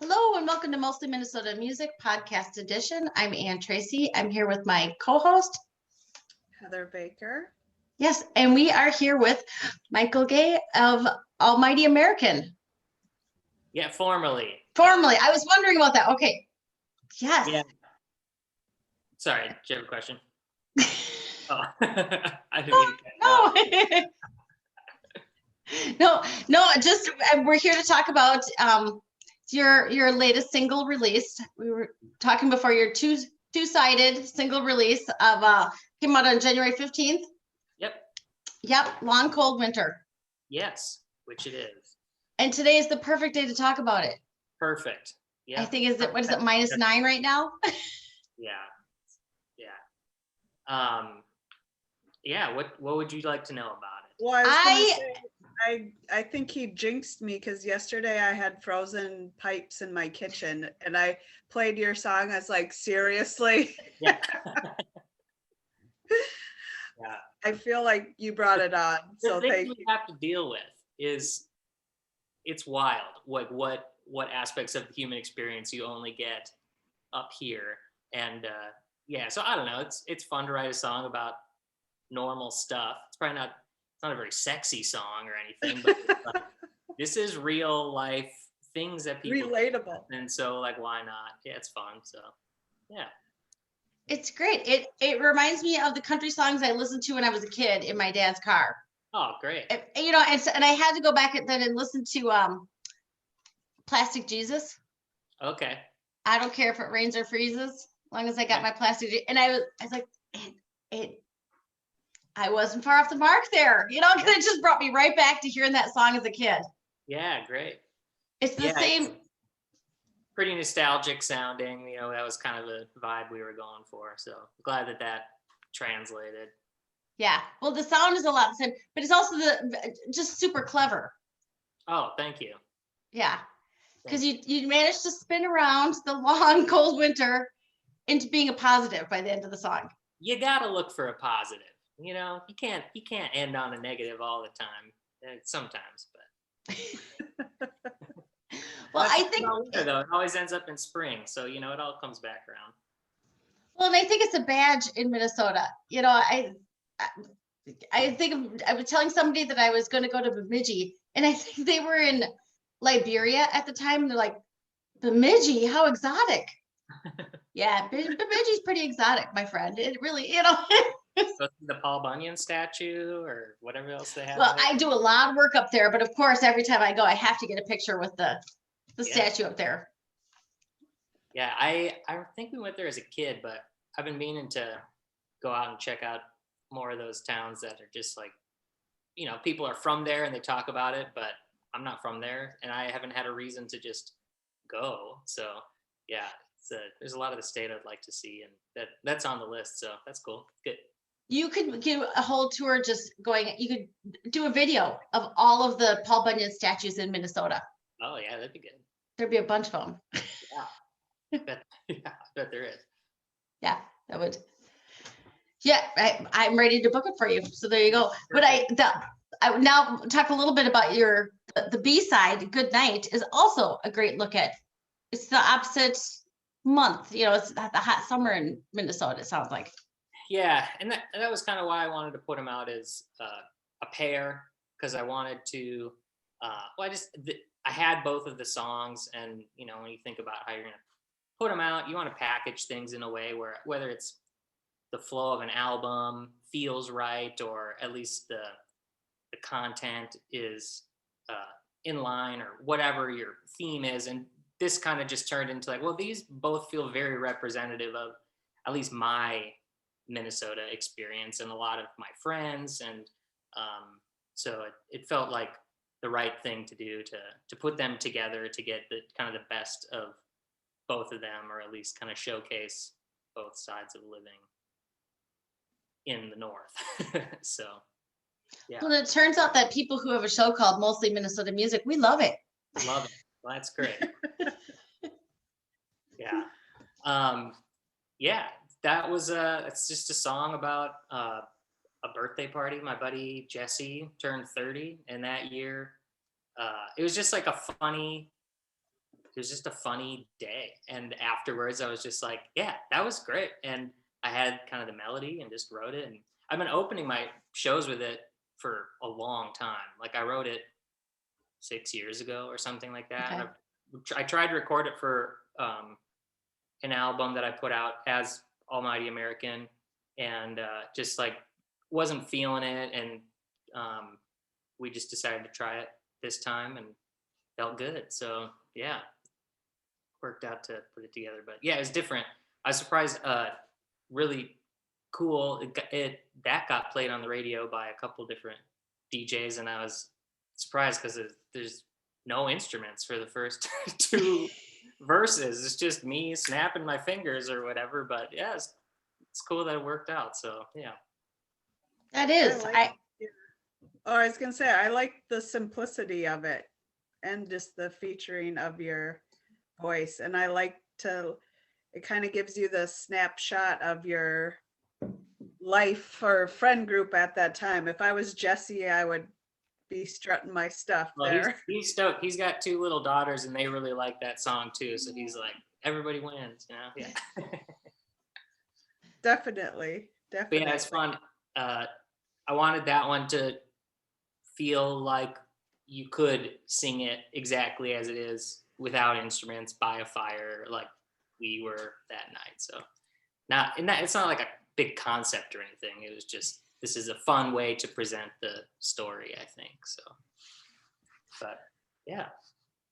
Hello and welcome to Mostly Minnesota Music Podcast Edition. I'm Ann Tracy. I'm here with my co-host, Heather Baker. Yes, and we are here with Michael Gay of Almighty American. Yeah, formerly. Formerly. I was wondering about that. Okay. Yes. Yeah. Sorry, do you have a question? Oh, I didn't mean to No, just we're here to talk about your latest single release. We were talking before your two-sided single release of came out on January 15th. Yep, Long Cold Winter. Yes, which it is. And today is the perfect day to talk about it. Perfect. Yeah. I think what is it, -9 right now? Yeah. Yeah, what would you like to know about it? Well, I think he jinxed me because yesterday I had frozen pipes in my kitchen and I played your song. I was like, seriously? Yeah. Yeah. I feel like you brought it on. So the thank thing you. we have to deal with is it's wild. Like what aspects of the human experience you only get up here. And yeah, so I don't know. It's fun to write a song about normal stuff. It's not a very sexy song or anything, but this is real life things that people Relatable. and so like why not? Yeah, it's fun. So yeah. It's great. It reminds me of the country songs I listened to when I was a kid in my dad's car. Oh, great. And I had to go back then and listen to Plastic Jesus. Okay. I don't care if it rains or freezes, as long as I got my plastic. And I was like, I wasn't far off the mark there, because it just brought me right back to hearing that song as a kid. Yeah, great. It's the same. It's pretty nostalgic sounding, that was kind of the vibe we were going for. So glad that translated. Yeah. Well, the sound is a lot the same, but it's also just super clever. Oh, thank you. Yeah. Because you managed to spin around the long, cold winter into being a positive by the end of the song. You gotta look for a positive. You can't end on a negative all the time. Sometimes, but well, I think winter, though, it always ends up in spring, so it all comes back around. Well, and I think it's a badge in Minnesota. I think I was telling somebody that I was going to go to Bemidji, and I think they were in Liberia at the time. And they're like, Bemidji, how exotic. Yeah, Bemidji's pretty exotic, my friend. It really, So the Paul Bunyan statue or whatever else they have. Well, I do a lot of work up there, but of course, every time I go, I have to get a picture with the statue up there. Yeah, I think we went there as a kid, but I've been meaning to go out and check out more of those towns that are just like, people are from there and they talk about it, but I'm not from there and I haven't had a reason to just go. So yeah, there's a lot of the state I'd like to see, and that's on the list. So that's cool. Good. You could do a whole tour you could do a video of all of the Paul Bunyan statues in Minnesota. Oh yeah, that'd be good. There'd be a bunch of them. Yeah. I bet there is. Yeah, that would. Yeah, I'm ready to book it for you. So there you go. But I would now talk a little bit about the B-side, Good Night, is also a great look at. It's the opposite month. It's the hot summer in Minnesota, it sounds like. Yeah, and that was kind of why I wanted to put them out as a pair, because I wanted to. I had both of the songs, and when you think about how you're gonna put them out, you want to package things in a way where whether it's the flow of an album feels right, or at least the content is in line, or whatever your theme is. And this kind of just turned into like, well, these both feel very representative of at least my Minnesota experience and a lot of my friends, and so it felt like the right thing to do to put them together to get the kind of the best of both of them, or at least kind of showcase both sides of living in the North. So yeah. Well, it turns out that people who have a show called Mostly Minnesota Music, we love it. Love it. Well, that's great. Yeah. Yeah, that was it's just a song about a birthday party. My buddy Jesse turned 30, and that year it was just like a funny it was just a funny day. And afterwards I was just like, yeah, that was great. And I had kind of the melody and just wrote it. And I've been opening my shows with it for a long time. Like I wrote it 6 years ago or something like that. Okay. And I tried to record it for an album that I put out as Almighty American, and just like wasn't feeling it. And we just decided to try it this time and felt good. So yeah, worked out to put it together. But yeah, it's different. I was surprised. Really cool. That got played on the radio by a couple different DJs, and I was surprised because there's no instruments for the first two verses. It's just me snapping my fingers or whatever. But yeah, it's cool that it worked out. So yeah. That is. Oh, I was gonna say, I like the simplicity of it and just the featuring of your voice. And I like it kind of gives you the snapshot of your life or friend group at that time. If I was Jesse, I would be strutting my stuff there. He's stoked. He's got 2 little daughters and they really like that song too. So he's like, everybody wins, you know? Yeah. Definitely. But yeah, it's fun. I wanted that one to feel like you could sing it exactly as it is without instruments by a fire, like we were that night. So it's not like a big concept or anything. It was just, this is a fun way to present the story, I think. So, but yeah.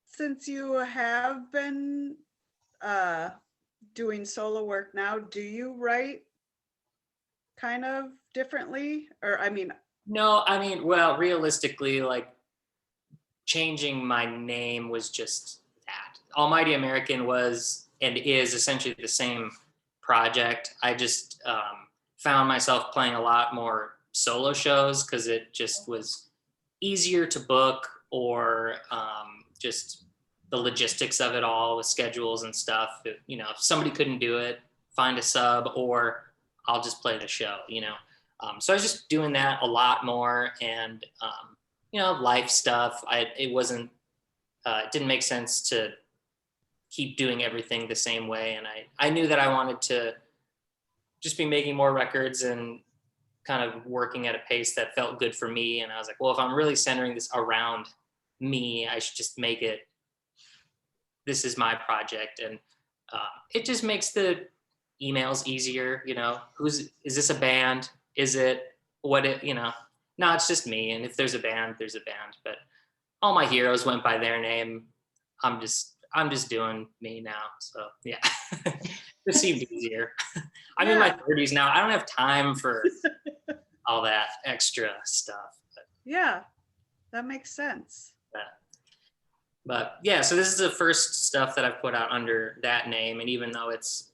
Since you have been doing solo work now, do you write kind of differently? Or No, well, realistically, like changing my name was just that. Almighty American was and is essentially the same project. I just found myself playing a lot more solo shows because it just was easier to book, or just the logistics of it all with schedules and stuff. If somebody couldn't do it, find a sub, or I'll just play the show, So I was just doing that a lot more, and life stuff. It didn't make sense to keep doing everything the same way, and I knew that I wanted to just be making more records and kind of working at a pace that felt good for me. And I was like, well, if I'm really centering this around me, I should just make it, this is my project. And it just makes the emails easier. Is this a band? Is it no, it's just me. And if there's a band, there's a band. But all my heroes went by their name. I'm just doing me now. So yeah, it seemed easier. I'm in my 30s now. I don't have time for all that extra stuff. But, yeah, that makes sense. But yeah, so this is the first stuff that I've put out under that name. And even though it's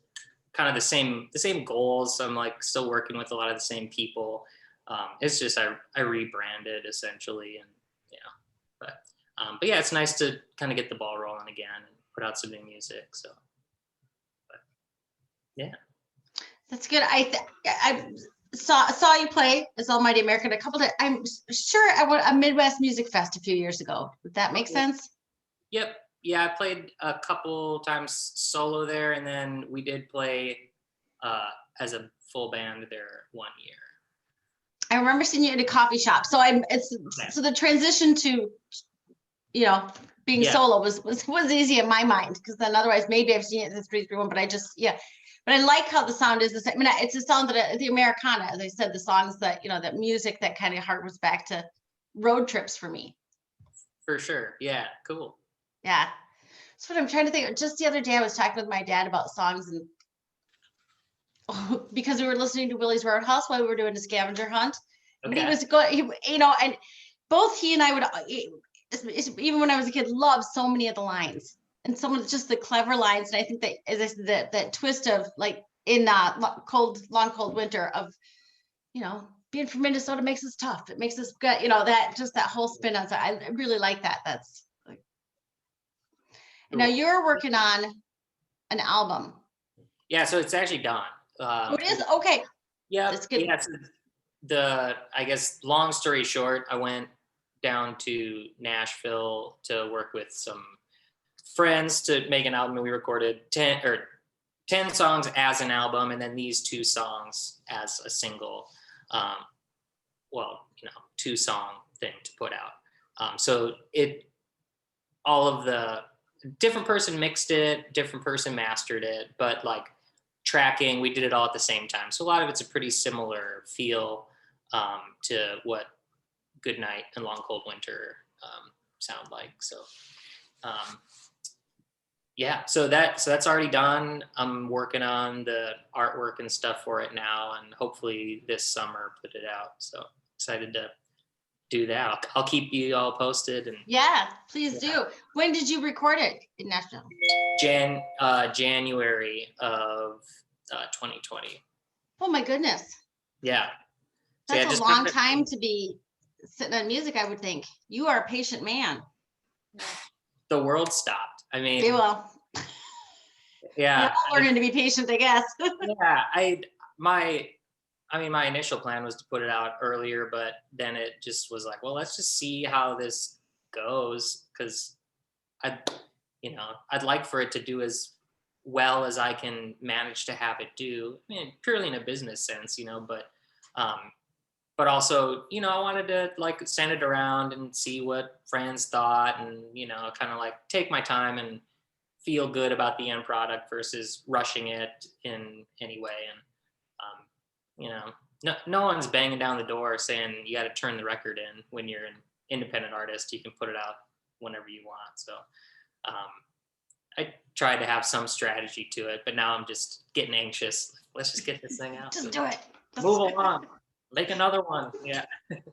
kind of the same goals, I'm like still working with a lot of the same people. It's just I rebranded essentially, and but yeah, it's nice to kind of get the ball rolling again and put out some new music. So, but yeah, that's good. I saw you play as Almighty American a couple of. I'm sure I went a Midwest Music Fest a few years ago. Would that make sense? Yep. Yeah, I played a couple times solo there, and then we did play as a full band there one year. I remember seeing you at a coffee shop. So so the transition to, being solo was easy in my mind, because then otherwise maybe I've seen it as 3-3-1, but but I like how the sound is the same. It's a sound that the Americana, as I said, the songs that, that music that kind of harkens back to road trips for me. For sure. Yeah. Cool. Yeah. That's what I'm trying to think. Just the other day I was talking with my dad about songs, and because we were listening to Willie's Roadhouse while we were doing a scavenger hunt. Okay. And he was going, and both he and I would, even when I was a kid, love so many of the lines, and some of just the clever lines. And I think that, as I said, that twist of like in long cold winter of, being from Minnesota makes us tough. It makes us good. That whole spin on. So I really like that. That's like, cool. Now you're working on an album. Yeah. So it's actually done. It is? Okay. Yeah. Yeah. I guess, long story short, I went down to Nashville to work with some friends to make an album, and we recorded 10 songs as an album, and then these 2 songs as a single, well, 2-song thing to put out. So all of the different person mixed it, different person mastered it, but like tracking, we did it all at the same time. So a lot of it's a pretty similar feel to what Goodnight and Long Cold Winter sound like. So yeah, so that's already done. I'm working on the artwork and stuff for it now, and hopefully this summer put it out. So excited to do that. I'll keep you all posted. And Yeah, please do. When did you record it in Nashville? January of 2020. Oh my goodness. Yeah. So yeah, That's a just long kinda- time to be sitting on music, I would think. You are a patient man. The world stopped. I mean, Okay, well, yeah. we're all learning to be patient, I guess. Yeah, my initial plan was to put it out earlier, but then it just was like, well, let's just see how this goes, because I'd like for it to do as well as I can manage to have it do. I mean, purely in a business sense, but also, I wanted to like send it around and see what friends thought, and kind of like take my time and feel good about the end product versus rushing it in any way. And no one's banging down the door saying you got to turn the record in. When you're an independent artist, you can put it out whenever you want. So I tried to have some strategy to it, but now I'm just getting anxious. Let's just get this thing out. Just do it. Move along. Make another one. Yeah.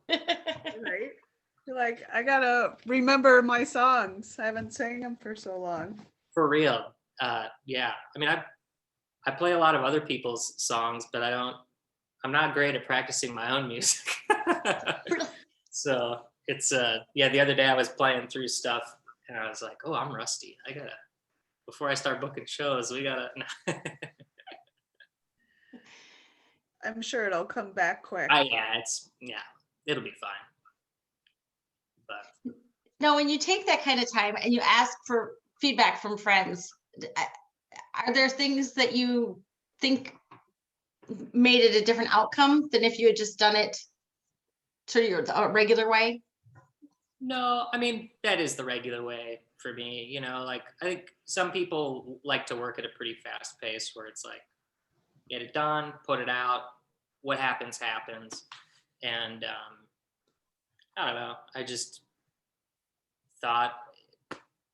Right? You're like, I gotta remember my songs. I haven't sang them for so long. For real. Yeah. I mean, I play a lot of other people's songs, but I'm not great at practicing my own music. So it's, the other day I was playing through stuff and I was like, oh, I'm rusty. Before I start booking shows, we gotta. I'm sure it'll come back quick. It'll be fine. But Now, when you take that kind of time and you ask for feedback from friends, are there things that you think made it a different outcome than if you had just done it to your regular way? no, I mean, that is the regular way for me. Like I think some people like to work at a pretty fast pace where it's like, get it done, put it out, what happens, happens. And I don't know, I just thought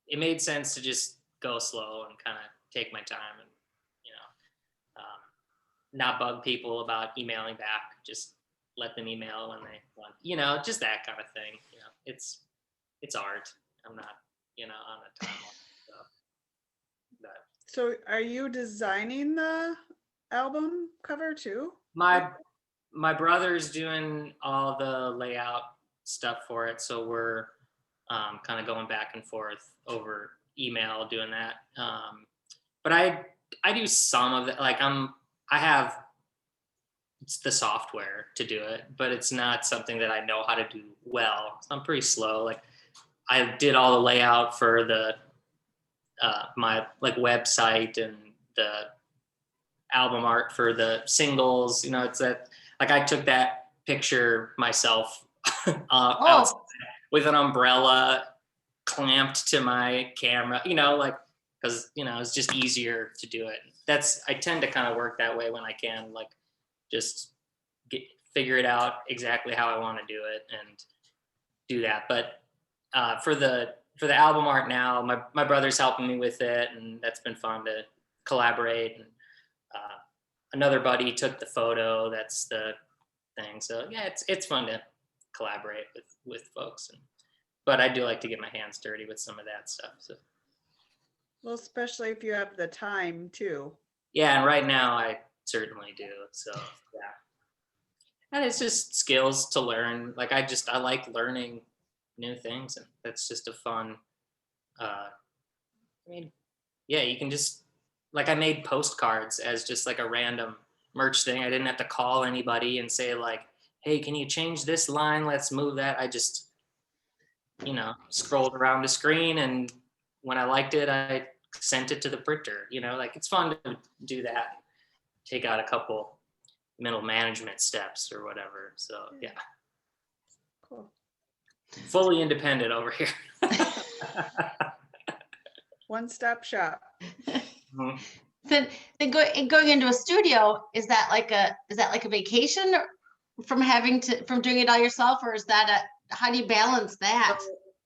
it made sense to just go slow and kind of take my time and, not bug people about emailing back, just let them email when they want, just that kind of thing. It's art. I'm not, on a timeline. So are you designing the album cover too? My brother's doing all the layout stuff for it, so we're kind of going back and forth over email doing that. But I do some of it. Like I have the software to do it, but it's not something that I know how to do well. So I'm pretty slow. Like I did all the layout for the my like website and the album art for the singles. It's that like I took that picture myself outside with an umbrella clamped to my camera, like, because it's just easier to do it. I tend to kind of work that way when I can, like, just figure it out exactly how I want to do it and do that. But for the album art now, my brother's helping me with it, and that's been fun to collaborate. And another buddy took the photo. That's the thing. So yeah, it's fun to collaborate with folks. But I do like to get my hands dirty with some of that stuff. So. Well, especially if you have the time too. Yeah, and right now I certainly do. So yeah, and it's just skills to learn. Like I like learning new things, and that's just a fun. I mean, yeah, you can just like I made postcards as just like a random merch thing. I didn't have to call anybody and say like, "Hey, can you change this line? Let's move that." I just scrolled around the screen and when I liked it, I sent it to the printer. Like it's fun to do that, take out a couple mental management steps or whatever. So yeah, Cool. fully independent over here. One-stop shop. Mhm. Then going into a studio, is that like a vacation from doing it all yourself, or is that how do you balance that?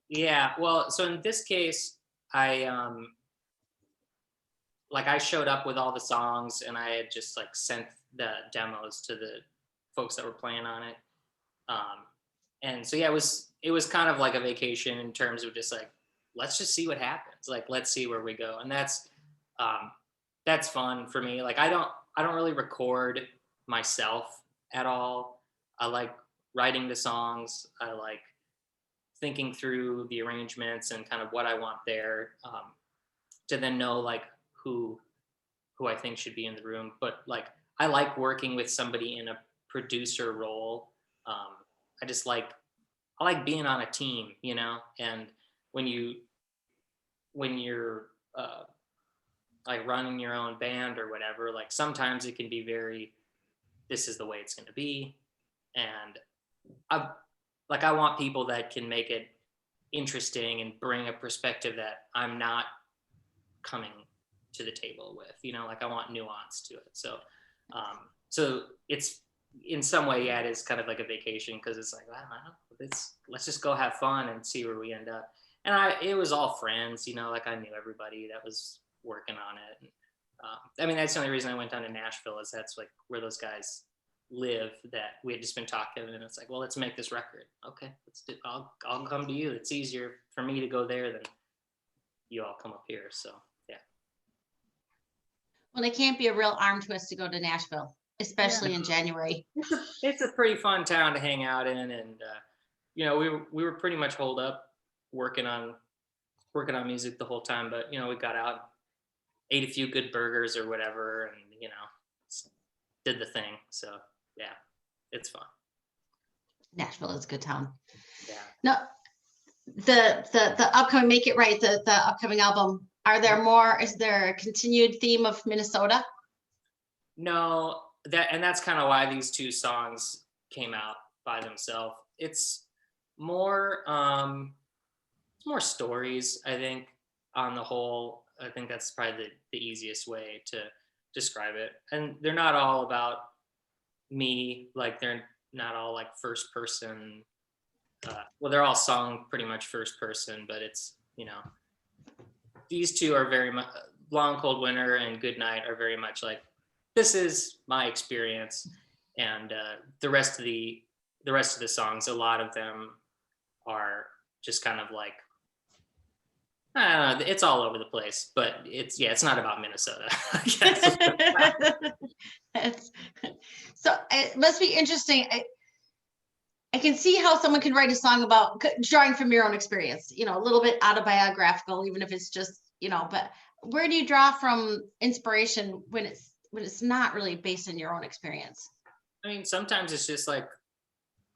Yeah, well, so in this case, I I showed up with all the songs and I had just like sent the demos to the folks that were playing on it. And so yeah, it was kind of like a vacation in terms of just like, let's just see what happens. Like let's see where we go. And that's fun for me. Like I don't really record myself at all. I like writing the songs. I like thinking through the arrangements and kind of what I want there, to then know like who I think should be in the room. But like I like working with somebody in a producer role. I just I like being on a team, and when you're like running your own band or whatever, like sometimes it can be very, this is the way it's going to be. And I want people that can make it interesting and bring a perspective that I'm not coming to the table with, like I want nuance to it. So it's in some way, yeah, it is kind of like a vacation, because it's like, I don't know, let's just go have fun and see where we end up. And it was all friends, like I knew everybody that was working on it. And, I mean, that's the only reason I went down to Nashville, is that's like where those guys live, that we had just been talking, and it's like, well, let's make this record. Okay, let's do. I'll come to you. It's easier for me to go there than you all come up here. So yeah. Well, it can't be a real arm twist to go to Nashville, especially in January. It's a pretty fun town to hang out in, and we were pretty much holed up working on music the whole time. But we got out, ate a few good burgers or whatever, and did the thing. So yeah, it's fun. Nashville is a good town. Yeah. No, the upcoming Make It Right, the upcoming album. Is there a continued theme of Minnesota? No, that's kind of why these two songs came out by themselves. It's more stories, I think, on the whole. I think that's probably the easiest way to describe it. And they're not all about me, like they're not all like first person. Well, they're all sung pretty much first person, but it's, these two are very much, Long Cold Winter and Good Night are very much like, this is my experience. And the rest of the songs, a lot of them are just kind of like, I don't know, it's all over the place, but it's not about Minnesota. So it must be interesting. I can see how someone can write a song about drawing from your own experience, a little bit autobiographical, even if it's just, but where do you draw from inspiration when it's not really based on your own experience? I mean, sometimes it's just like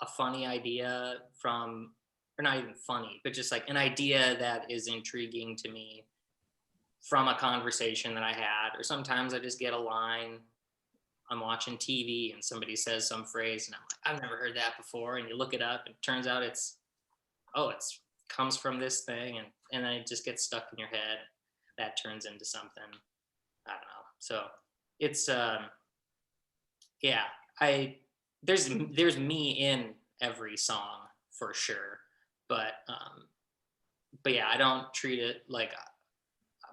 a funny idea or not even funny, but just like an idea that is intriguing to me from a conversation that I had. Or sometimes I just get a line, I'm watching TV and somebody says some phrase and I'm like, I've never heard that before. And you look it up and it turns out it's comes from this thing. And then it just gets stuck in your head. That turns into something. I don't know. So it's, there's me in every song for sure. But yeah, I don't treat it like,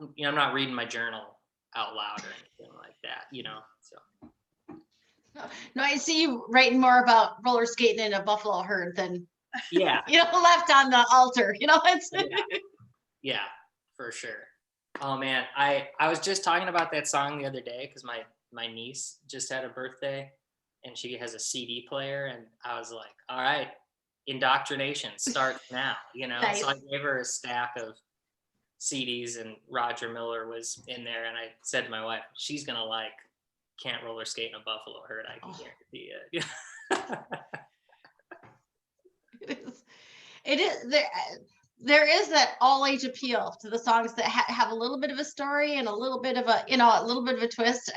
I'm not reading my journal out loud or anything like that, so. No, I see you writing more about roller skating in a buffalo herd than yeah left on the altar. It's yeah, for sure. Oh man, I was just talking about that song the other day because my niece just had a birthday and she has a CD player, and I was like, all right, indoctrination starts now. Nice. So I gave her a stack of CDs and Roger Miller was in there, and I said to my wife, she's gonna like Can't Roller Skate in a Buffalo Herd, I can guarantee it. It is there. there is that all age appeal to the songs that have a little bit of a story and a little bit of a little bit of a twist.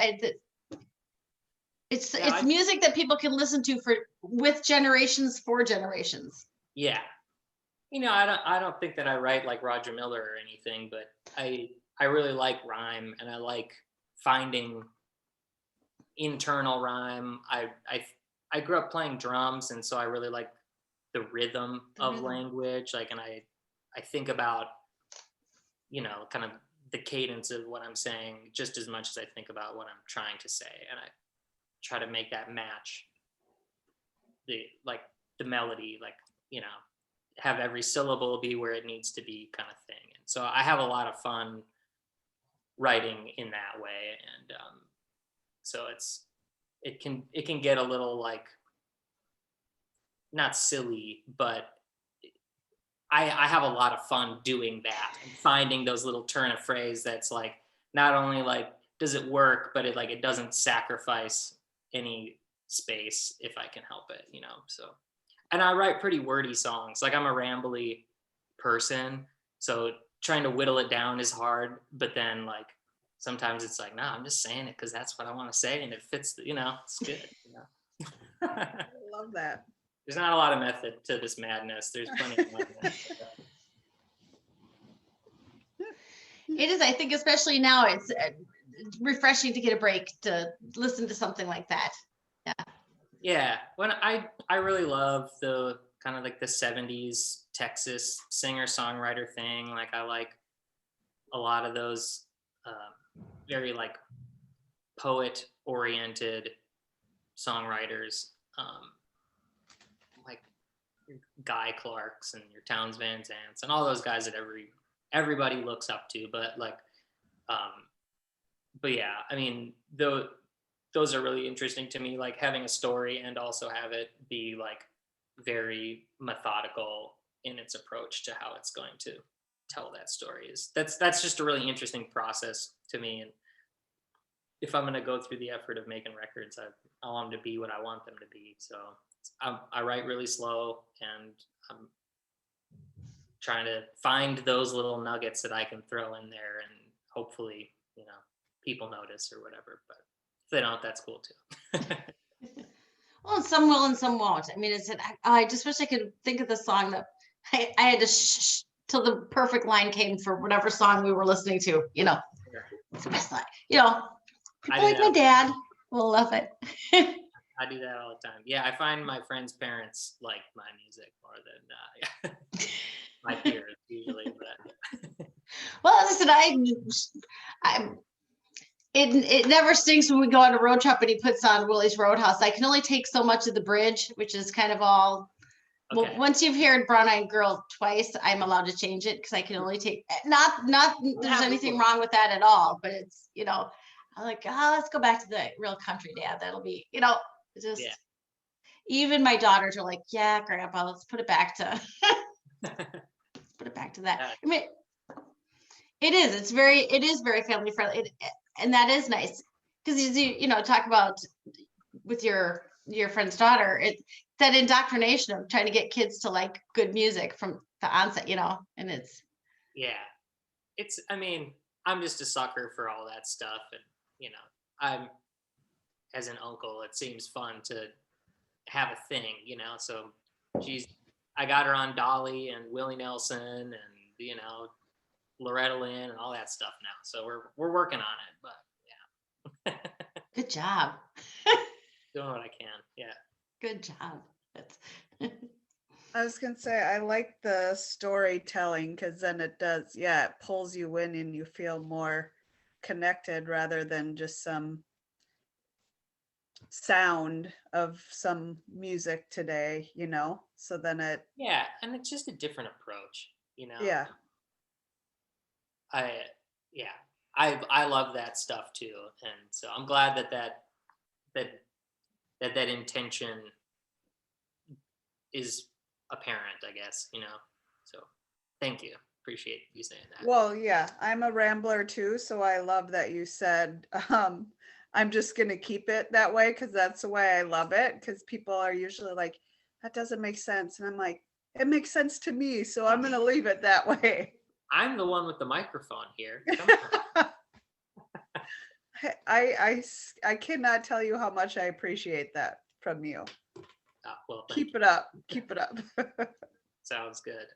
It's music that people can listen to with generations for generations. Yeah. I don't think that I write like Roger Miller or anything, but I really like rhyme, and I like finding internal rhyme. I grew up playing drums, and so I really like the rhythm of language. Like, and I think about, kind of the cadence of what I'm saying just as much as I think about what I'm trying to say, and I try to make that match the melody, have every syllable be where it needs to be, kind of thing. And so I have a lot of fun writing in that way, and so it can get a little not silly, but I have a lot of fun doing that and finding those little turn of phrase that's not only does it work, but it doesn't sacrifice any space if I can help it, so. And I write pretty wordy songs. I'm a rambly person, so trying to whittle it down is hard, but then sometimes it's nah, I'm just saying it because that's what I want to say, and it fits it's good. I love that. There's not a lot of method to this madness. There's plenty of madness. It is, I think, especially now, it's refreshing to get a break to listen to something like that. Yeah, when I really love the kind of the 70s Texas singer-songwriter thing. I like a lot of those very poet-oriented songwriters, like your Guy Clarks and your Townes Van Zants and all those guys that everybody looks up to. But but yeah, I mean, those are really interesting to me, having a story and also have it be very methodical in its approach to how it's going to tell that story. That's just a really interesting process to me. And if I'm going to go through the effort of making records, I want them to be what I want them to be. So I write really slow, and I'm trying to find those little nuggets that I can throw in there, and hopefully, people notice or whatever. But if they don't, that's cool too. Well, some will and some won't. I mean, I just wish I could think of the song that I had to shh till the perfect line came for whatever song we were listening to. It's the best line. People like my dad will love it. I do that all the time. Yeah, I find my friends' parents like my music more than my peers usually. But Well, listen, it never stinks when we go on a road trip and he puts on Willie's Roadhouse. I can only take so much of the bridge, which is kind of all. Okay. Well, once you've heard Brown Eyed Girl twice, I'm allowed to change it because I can only take not there's anything wrong with that at all, but it's I'm like, let's go back to the real country, Dad. That'll be just even my daughters are like, yeah, Grandpa, let's put it back to put it back to that. I mean, it is very family friendly. And that is nice because you talk about with your friend's daughter, that indoctrination of trying to get kids to like good music from the onset, and it's. Yeah, I mean, I'm just a sucker for all that stuff. And, I'm, as an uncle, it seems fun to have a thing, so I got her on Dolly and Willie Nelson and, Loretta Lynn and all that stuff now. So we're working on it, but yeah. Good job. Doing what I can. Yeah. Good job. I was going to say, I like the storytelling because then it pulls you in and you feel more connected rather than just some sound of some music today, so then and it's just a different approach, Yeah. I love that stuff too, and so I'm glad that intention is apparent, I guess, so thank you, appreciate you saying that. Well, yeah, I'm a rambler too, so I love that you said I'm just gonna keep it that way because that's the way I love it, because people are usually like, that doesn't make sense, and I'm like, It makes sense to me, so I'm going to leave it that way. I'm the one with the microphone here. Come on. I cannot tell you how much I appreciate that from you. Well, thank Keep you. it up. Keep it up. Sounds good.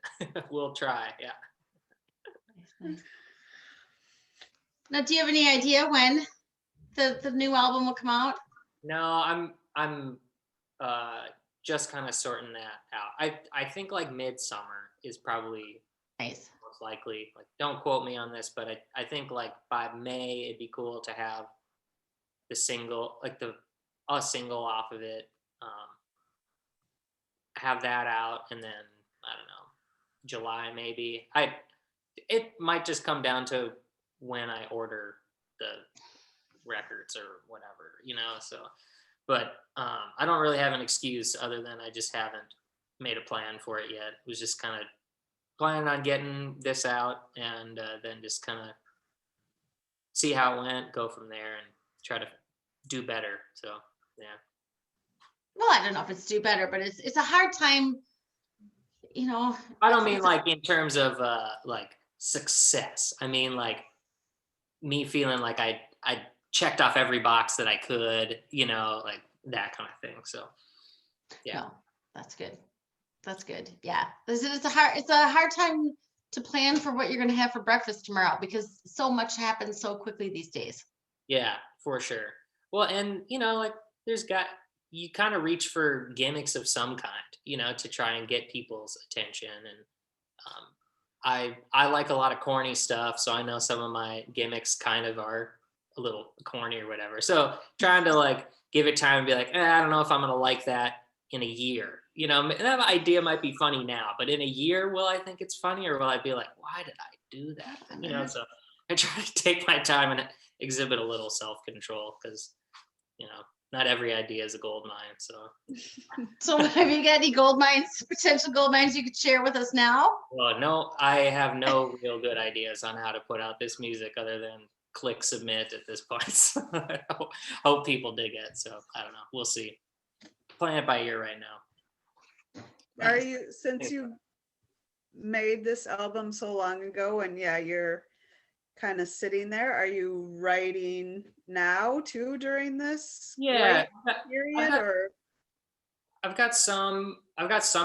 We'll try. Yeah. Nice. Now, do you have any idea when the new album will come out? No, I'm just kind of sorting that out. I think like midsummer is probably Nice. most likely. Like, don't quote me on this, but I think like by May it'd be cool to have the single, like a single off of it. Have that out, and then I don't know, July maybe. It might just come down to when I order the records or whatever, so but I don't really have an excuse other than I just haven't made a plan for it yet. It was just kind of planning on getting this out, and then just kind of see how it went, go from there, and try to do better. So yeah. Well, I don't know if it's do better, but it's a hard time, I don't mean like in terms of like success. I mean like me feeling like I checked off every box that I could, like that kind of thing. So yeah. No, that's good. That's good. Yeah. It's a hard time to plan for what you're going to have for breakfast tomorrow because so much happens so quickly these days. Yeah, for sure. Well, and like you kind of reach for gimmicks of some kind, to try and get people's attention. And I like a lot of corny stuff, so I know some of my gimmicks kind of are a little corny or whatever. So trying to like give it time and be like, I don't know if I'm gonna like that in a year. That idea might be funny now, but in a year, will I think it's funny, or will I be like, why did I do that? So I try to take my time and exhibit a little self-control because, not every idea is a gold mine. So have you got any potential gold mines you could share with us now? Well, no, I have no real good ideas on how to put out this music other than click submit at this point. So I hope people dig it. So I don't know. We'll see. Playing it by ear right now. Are you, since you made this album so long ago, and yeah, you're kind of sitting there, are you writing now too during this Yeah, period, or? I've got some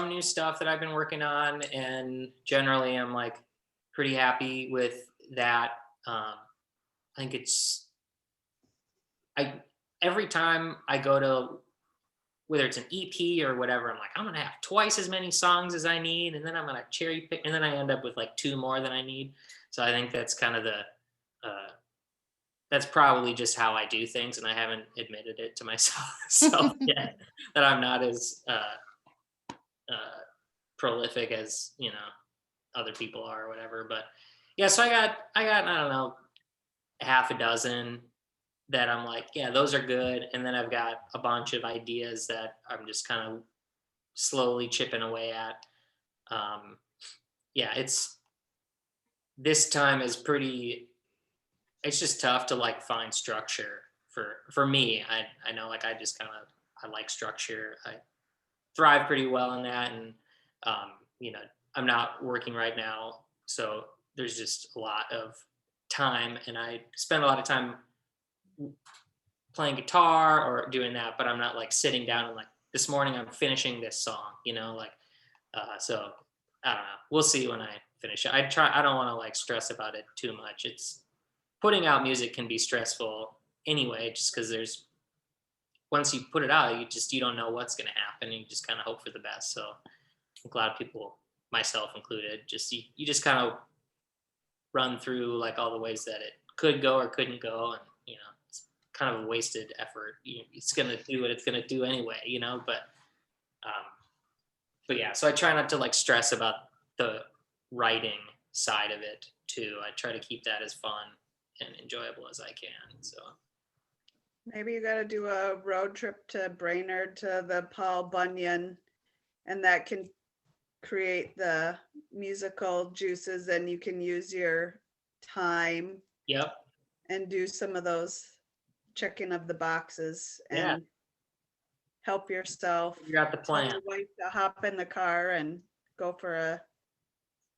new stuff that I've been working on, and generally I'm like pretty happy with that. I think every time I go to, whether it's an EP or whatever, I'm like, I'm gonna have twice as many songs as I need, and then I'm gonna cherry pick, and then I end up with like 2 more than I need. So I think that's kind of that's probably just how I do things, and I haven't admitted it to myself yet, that I'm not as prolific as other people are or whatever. But yeah, so I got I don't know, half a dozen that I'm like, yeah, those are good, and then I've got a bunch of ideas that I'm just kind of slowly chipping away at. Yeah, this time is pretty. It's just tough to like find structure for me. I know, like, I just kind of, I like structure. I thrive pretty well in that, and I'm not working right now, so there's just a lot of time, and I spend a lot of time playing guitar or doing that, but I'm not like sitting down and like, this morning I'm finishing this song, so I don't know. We'll see when I finish it. I don't want to like stress about it too much. It's putting out music can be stressful anyway, just because once you put it out, you don't know what's going to happen, and you just kind of hope for the best. So I think a lot of people, myself included, you just kind of run through like all the ways that it could go or couldn't go, and it's kind of a wasted effort. It's going to do what it's going to do anyway, but yeah, so I try not to like stress about the writing side of it too. I try to keep that as fun and enjoyable as I can. So Maybe you got to do a road trip to Brainerd to the Paul Bunyan, and that can create the musical juices, and you can use your time. Yep. And do some of those checking of the boxes and Yeah. help yourself. Figure out the plan. Tell your wife to hop in the car and go for a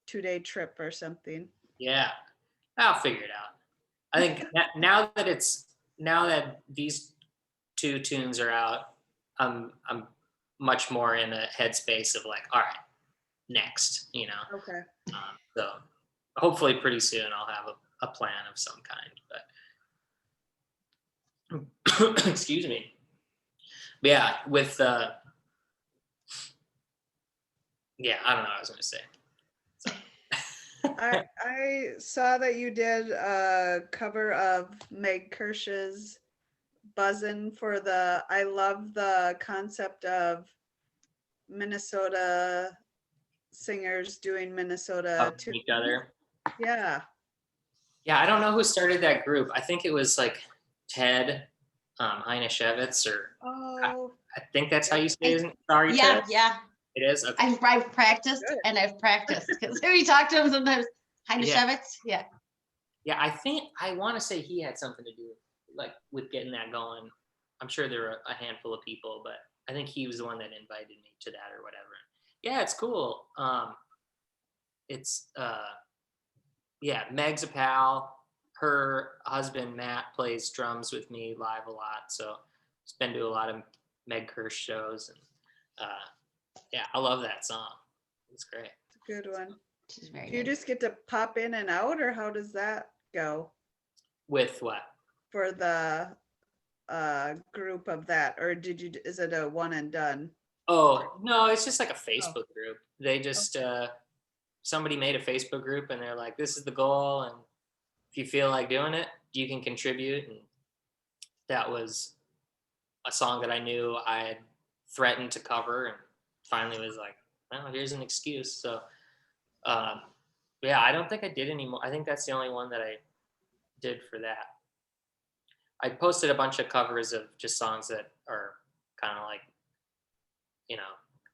2-day trip or something. Yeah, I'll figure it out. I think now that these 2 tunes are out, I'm much more in a headspace of like, all right, next, Okay. So hopefully pretty soon I'll have a plan of some kind. But excuse me. But yeah, with yeah, I don't know what I was gonna say. So. I saw that you did a cover of Meg Kirsch's Buzzin' for the, I love the concept of Minnesota singers doing Minnesota Helping each other. Yeah. Yeah, I don't know who started that group. I think it was like Ted Heineshevitz, or Oh, I think that's how you say it. Sorry, Yeah, Ted. yeah. It is. Okay. I've practiced Good. and I've practiced because we talk to him sometimes. Heineshevitz, yeah. Yeah, I think I want to say he had something to do with getting that going. I'm sure there were a handful of people, but I think he was the one that invited me to that or whatever. Yeah, it's cool. It's yeah, Meg's a pal. Her husband Matt plays drums with me live a lot, so he's been to a lot of Meg Kirsch shows, and yeah, I love that song. It's great. it's a good one. She's very Do you good. just get to pop in and out, or how does that go With what? for the group of that? Or is it a one and done? Oh, no, it's just like a Facebook group. They just somebody made a Facebook group and they're like, this is the goal, and if you feel like doing it, you can contribute. And that was a song that I knew I had threatened to cover, and finally was like, well, here's an excuse. So yeah, I don't think I did any more. I think that's the only one that I did for that. I posted a bunch of covers of just songs that are kind of like,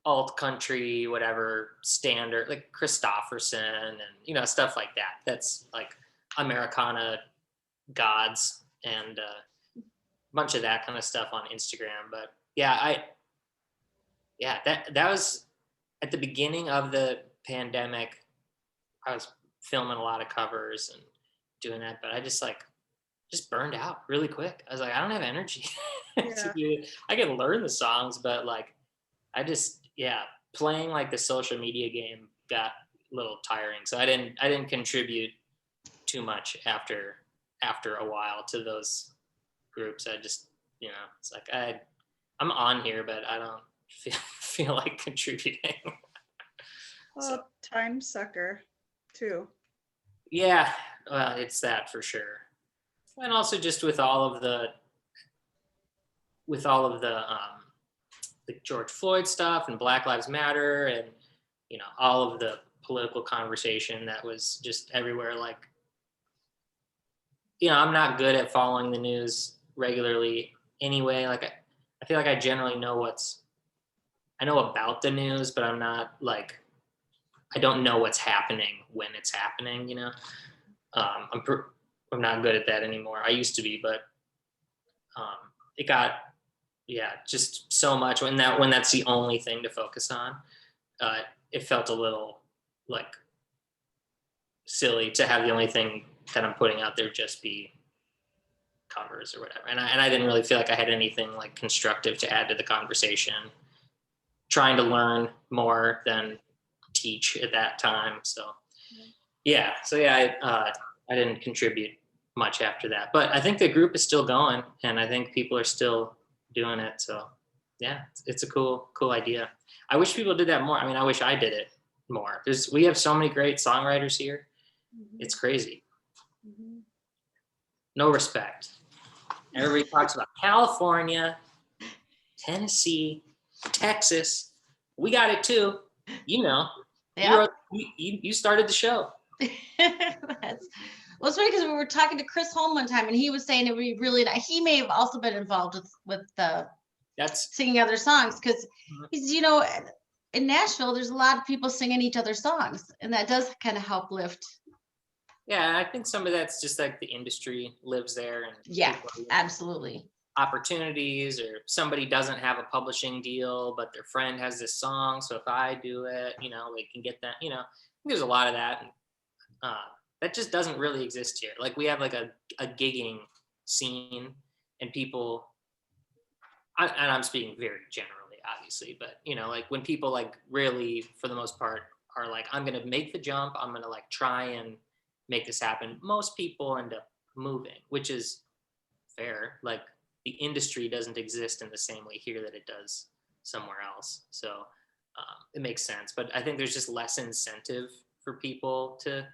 alt country, whatever, standard, like Christofferson and, stuff like that. That's like Americana gods and a bunch of that kind of stuff on Instagram. But yeah, that was at the beginning of the pandemic. I was filming a lot of covers and doing that, but I just burned out really quick. I was like, I don't have energy to do it. I can learn the songs, but playing like the social media game got a little tiring. So I didn't contribute too much after a while to those groups. I just, it's like I'm on here, but I don't feel like contributing. Well, time sucker too. Yeah, it's that for sure. And also just with all of the George Floyd stuff and Black Lives Matter and all of the political conversation that was just everywhere. Like, I'm not good at following the news regularly anyway. Like I feel like I generally I know about the news, but I'm not like, I don't know what's happening when it's happening, I'm not good at that anymore. I used to be, but it got, just so much when that's the only thing to focus on. It felt a little like silly to have the only thing that I'm putting out there just be covers or whatever. And I didn't really feel like I had anything like constructive to add to the conversation. Trying to learn more than teach at that time. So I didn't contribute much after that, but I think the group is still going and I think people are still doing it. So yeah, it's a cool idea. I wish people did that more. I mean, I wish I did it more. We have so many great songwriters here. Mm-hmm. It's crazy. Mm-hmm. No respect. Everybody talks about California, Tennessee, Texas. We got it too. Yeah. You started the show. Well, it's funny because we were talking to Chris Holm one time, and he was saying it would be really nice. He may have also been involved with singing other songs because he's, in Nashville, there's a lot of people singing each other's songs, and that does kind of help lift. Yeah, I think some of that's just like the industry lives there. And yeah, absolutely. opportunities, or somebody doesn't have a publishing deal, but their friend has this song. So if I do it, you know, they can get that, you know, there's a lot of that. And, that just doesn't really exist here. Like we have like a gigging scene, and people, and I'm speaking very generally, obviously, but you know, like when people like really, for the most part, are like, I'm gonna make the jump, I'm gonna like try and make this happen. Most people end up moving, which is fair. Like the industry doesn't exist in the same way here that it does somewhere else. So it makes sense. But I think there's just less incentive for people to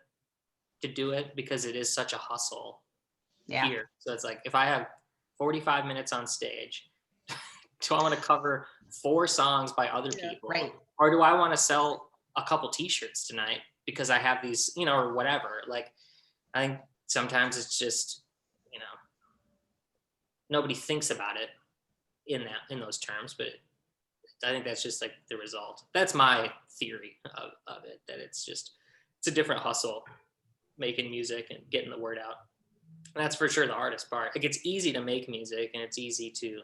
do it because it is such a hustle Yeah. here. So it's like if I have 45 minutes on stage, do I want to cover 4 songs by other Yeah. people? Right. Or do I want to sell a couple t-shirts tonight because I have these, you know, or whatever. Like I think sometimes it's just, you know, nobody thinks about it in those terms, but I think that's just like the result. That's my theory of it, that it's a different hustle making music and getting the word out. And that's for sure the hardest part. Like it's easy to make music and it's easy to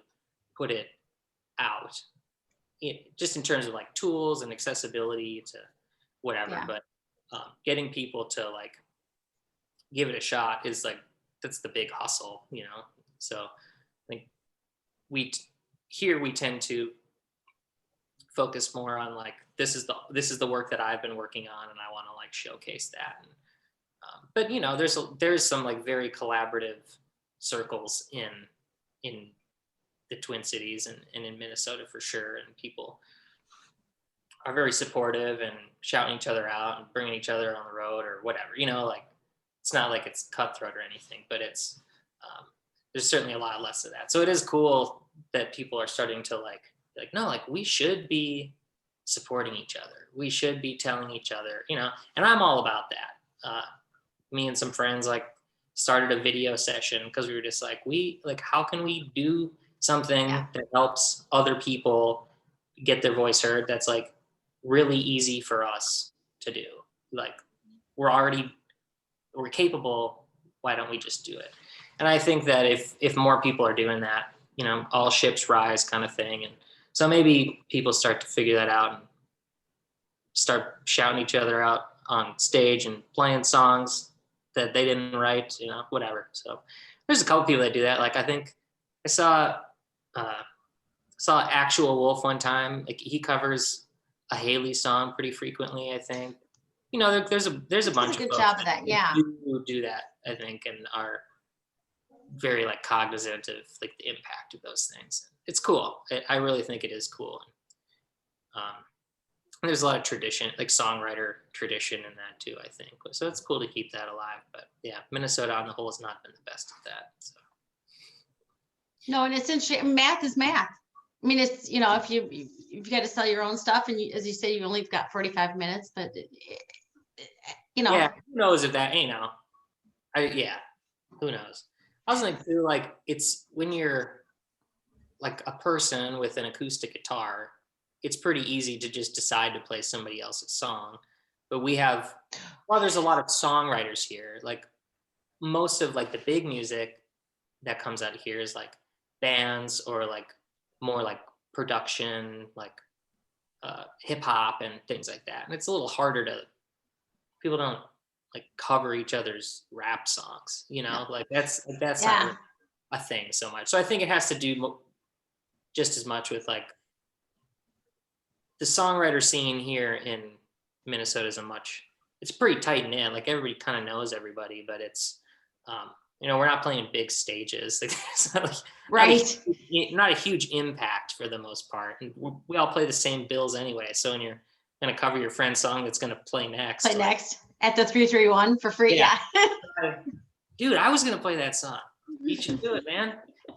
put it out, just in terms of like tools and accessibility to whatever. Yeah. But getting people to like give it a shot is like, that's the big hustle, you know? So I think here we tend to focus more on like, this is the work that I've been working on and I want to like showcase that. And, but you know, there's some like very collaborative circles in the Twin Cities and in Minnesota for sure. And people are very supportive and shouting each other out and bringing each other on the road or whatever, you know, like it's not like it's cutthroat or anything, but it's, there's certainly a lot less of that. So it is cool that people are starting to like, no, like we should be supporting each other. We should be telling each other, you know, and I'm all about that. Me and some friends like started a video session because we were just like, how can we do something that helps other people get their voice heard? That's like really easy for us to do. Like we're capable. Why don't we just do it? And I think that if more people are doing that, you know, all ships rise kind of thing. And so maybe people start to figure that out and start shouting each other out on stage and playing songs that they didn't write, you know, whatever. So there's a couple people that do that. Like I think I saw Actual Wolf one time. Like he covers a Haley song pretty frequently, I think. You know, there's a bunch of good folks job of that. Yeah. who do that, I think, and are very like cognizant of like the impact of those things. It's cool. I really think it is cool. There's a lot of tradition, like songwriter tradition in that too, I think. So it's cool to keep that alive. But yeah, Minnesota on the whole has not been the best at that. So. No, and it's interesting. Math is math. I mean, it's, you know, if you've got to sell your own stuff and as you say, you only got 45 minutes, but you know. Yeah, who knows if that, you know, who knows? I was like, too, like it's when you're like a person with an acoustic guitar, it's pretty easy to just decide to play somebody else's song. But there's a lot of songwriters here. Like most of like the big music that comes out of here is like bands or like more like production, like hip hop and things like that. And it's a little harder people don't like cover each other's rap songs, you know, like that's not really a thing so much. So I think it has to do just as much with like the songwriter scene here in Minnesota it's pretty tight knit. Like everybody kind of knows everybody, but it's, you know, we're not playing big stages. Like, it's not like, right. Not a huge impact for the most part. And we all play the same bills anyway. So when you're going to cover your friend's song that's going to play next. At the 331 for free. Yeah. Dude, I was going to play that song. You should do it, man.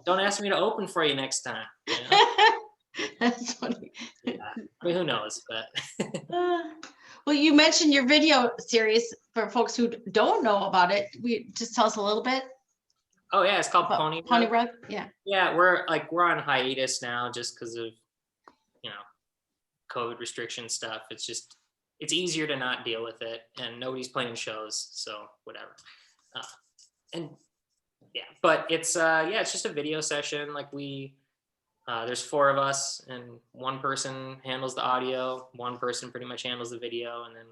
Don't ask me to open for you next time. You know? That's funny. Yeah. I mean, who knows? But well, you mentioned your video series for folks who don't know about it. We just tell us a little bit. Oh yeah, it's called Pony Rug. Yeah. Yeah, we're on hiatus now just because of, you know, COVID restriction stuff. It's easier to not deal with it, and nobody's playing shows, so whatever. And yeah, but it's just a video session. Like there's 4 of us, and one person handles the audio, one person pretty much handles the video, and then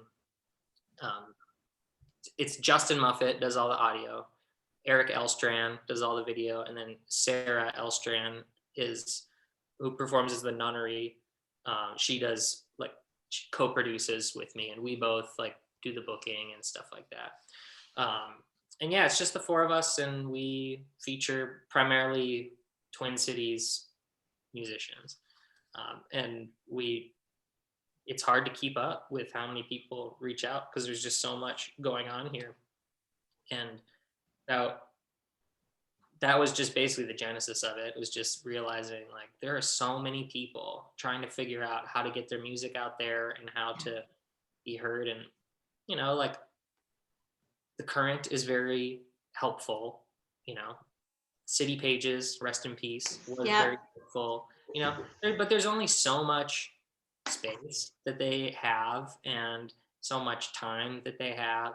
it's Justin Muffet does all the audio, Eric Elstrand does all the video, and then Sarah Elstrand who performs as the nunnery. She does she co-produces with me, and we both like do the booking and stuff like that. And yeah, it's just the 4 of us, and we feature primarily Twin Cities musicians. And it's hard to keep up with how many people reach out because there's just so much going on here. And that was just basically the genesis of it. It was just realizing like there are so many people trying to figure out how to get their music out there and how to be heard. And, like the Current is very helpful, City Pages, rest in peace, was very helpful, but there's only so much space that they have and so much time that they have.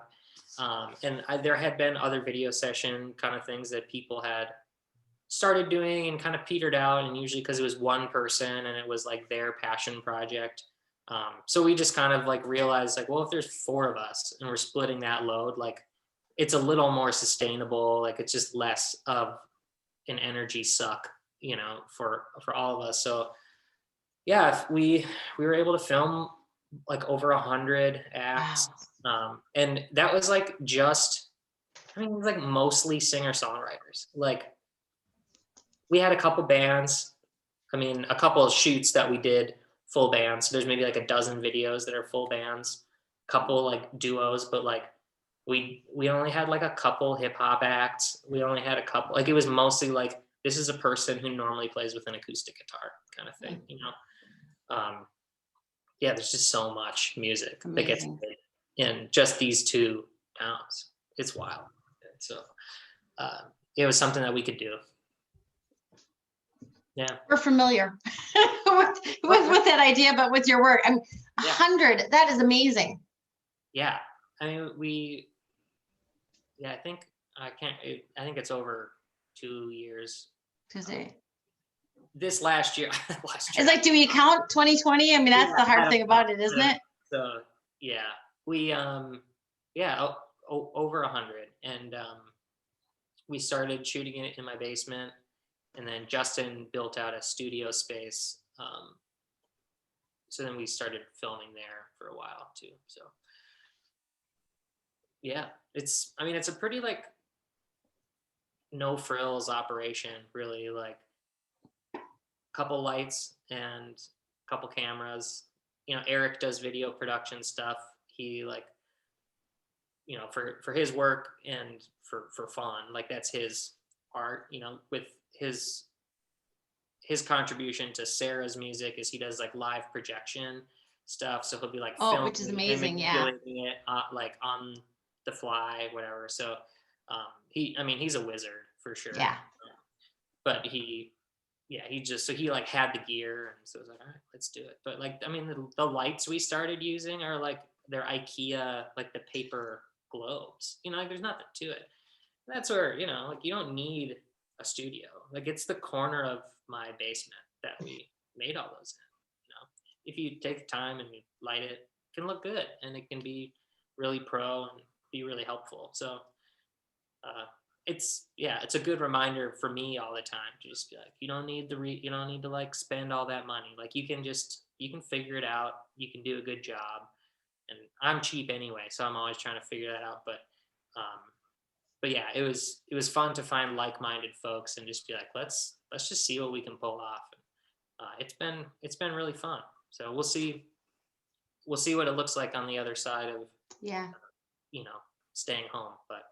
And there had been other video session kind of things that people had started doing and kind of petered out, and usually because it was one person and it was like their passion project. So we just kind of like realized like, well, if there's 4 of us and we're splitting that load, like it's a little more sustainable. Like it's just less of an energy suck, for all of us. So yeah, we were able to film like over 100 acts. Wow. And that was like it was like mostly singer-songwriters. Like we had a couple bands, a couple of shoots that we did full bands. So there's maybe like a dozen videos that are full bands, couple like duos, but like we only had like a couple hip hop acts. We only had a couple, like it was mostly like, this is a person who normally plays with an acoustic guitar kind of thing, yeah, there's just so much music that gets made in just these 2 towns. It's wild. So it was something that we could do. Yeah, We're familiar with that idea, but with your work, 100, that is amazing. Yeah, I think it's over 2 years. This last year. It's like, do we count 2020? That's the hard thing about it, isn't it? So yeah, we over 100, and we started shooting it in my basement, and then Justin built out a studio space. So then we started filming there for a while too. So yeah, it's a pretty like no frills operation, really. Like couple lights and a couple cameras. Eric does video production stuff. He like, for his work and for fun, like that's his art, with his contribution to Sarah's music is he does like live projection stuff. So he'll be like filming, which is amazing. Yeah. It like on the fly, whatever. So he's a wizard for sure. Yeah. But he like had the gear, and so I was like, all right, let's do it. But like, the lights we started using are like they're IKEA, like the paper globes, like there's nothing to it. And that's where, like you don't need a studio. Like it's the corner of my basement that we made all those in. If you take the time and you light it, it can look good and it can be really pro and be really helpful. So it's a good reminder for me all the time to just be like, you don't need to like spend all that money. Like you can figure it out. You can do a good job, and I'm cheap anyway, so I'm always trying to figure that out. But yeah, it was fun to find like-minded folks and just be like, let's just see what we can pull off. And, it's been really fun. So we'll see what it looks like on the other side of staying home. But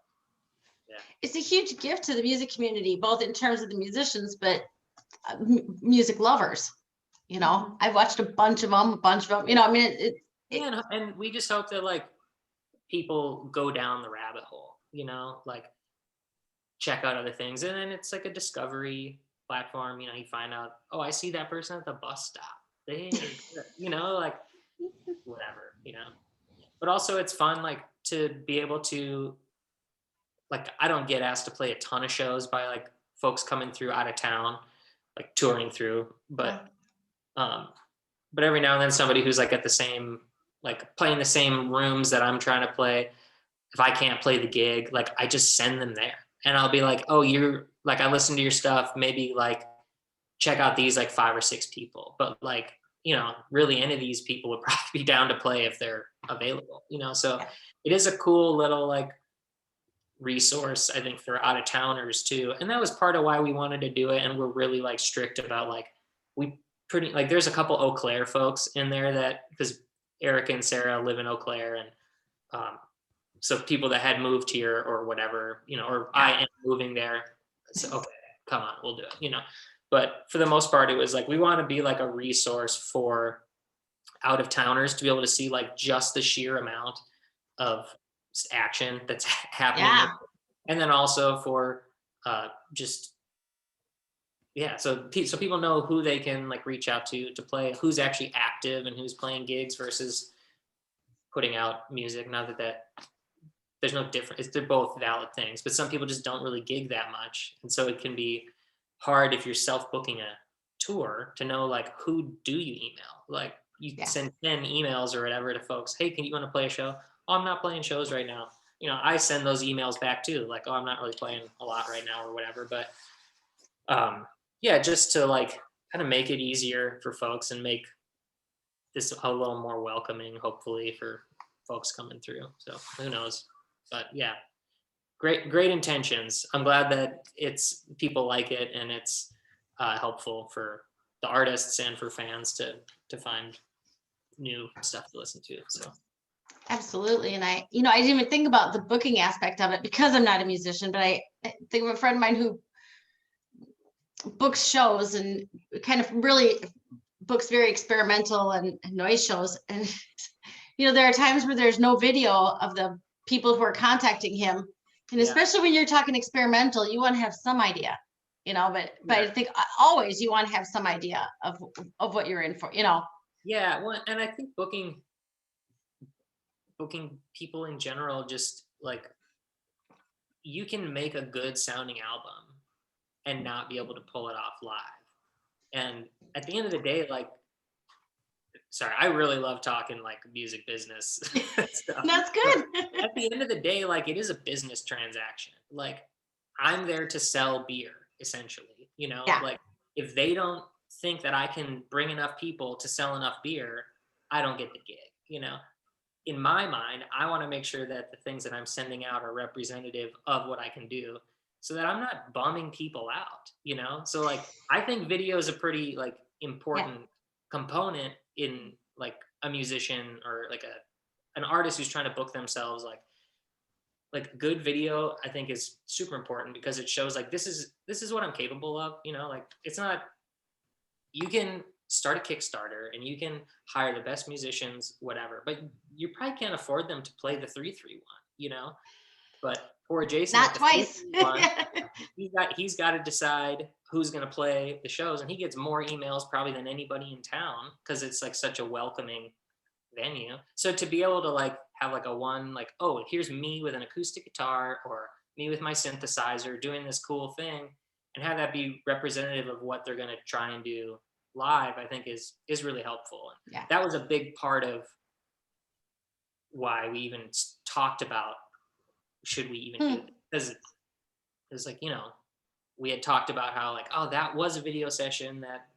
yeah, it's a huge gift to the music community, both in terms of the musicians, but music lovers. I've watched a bunch of them. And we just hope that like people go down the rabbit hole, like check out other things, and then it's like a discovery platform. You find out, oh, I see that person at the bus stop. They, like whatever, But also it's fun, like to be able to like I don't get asked to play a ton of shows by like folks coming through out of town, like touring through, um, but every now and then somebody who's like at the same, like playing the same rooms that I'm trying to play, if I can't play the gig, like I just send them there and I'll be like, oh, you're like, I listened to your stuff, maybe like check out these like 5 or 6 people, but like, you know, really any of these people would probably be down to play if they're available, you know? So it is a cool little like resource, I think, for out of towners too. And that was part of why we wanted to do it. And we're really like strict about like, we pretty like, there's a couple Eau Claire folks in there that, because Erica and Sarah live in Eau Claire, and so people that had moved here or whatever, you know, or I am moving there. So, okay, come on, we'll do it, you know. But for the most part, it was like, we want to be like a resource for out of towners to be able to see like just the sheer amount of action that's happening. Yeah. And then also for just, yeah, so people know who they can like reach out to play, who's actually active and who's playing gigs versus putting out music. Not that there's no difference. They're both valid things, but some people just don't really gig that much. And so it can be hard if you're self-booking a tour to know like, who do you email? Like you send 10 emails or whatever to folks. Hey, you want to play a show? Oh, I'm not playing shows right now. You know, I send those emails back too. Like, oh, I'm not really playing a lot right now or whatever. But yeah, just to like kind of make it easier for folks and make this a little more welcoming, hopefully, for folks coming through. So who knows? But yeah, great intentions. I'm glad that it's people like it and it's helpful for the artists and for fans to find new stuff to listen to. So Absolutely. And I didn't even think about the booking aspect of it because I'm not a musician, but I think of a friend of mine who books shows and kind of really books very experimental and noise shows. And, there are times where there's no video of the people who are contacting him. And especially when you're talking experimental, you want to have some idea, but I think always you want to have some idea of what you're in for, Yeah. Well, and I think booking people in general, just like, you can make a good sounding album and not be able to pull it off live. And at the end of the day, like, sorry, I really love talking like music business stuff. That's good. At the end of the day, like, it is a business transaction. Like, I'm there to sell beer, essentially, like, if they don't think that I can bring enough people to sell enough beer, I don't get the gig, In my mind, I want to make sure that the things that I'm sending out are representative of what I can do so that I'm not bumming people out, So like, I think video is a pretty like important component in like a musician or like an artist who's trying to book themselves. Like good video, I think, is super important because it shows like, this is what I'm capable of, like, it's not, you can start a Kickstarter and you can hire the best musicians, whatever, but you probably can't afford them to play the 3-3-1, but poor Jason, not twice. he's got to decide who's going to play the shows, and he gets more emails probably than anybody in town because it's like such a welcoming venue. So to be able to like have like a one, like, oh, here's me with an acoustic guitar or me with my synthesizer doing this cool thing, and have that be representative of what they're going to try and do live, I think is really helpful. And that was a big part of why we even talked about, should we even do it? Because it was like, we had talked about how like, oh, that was a video session that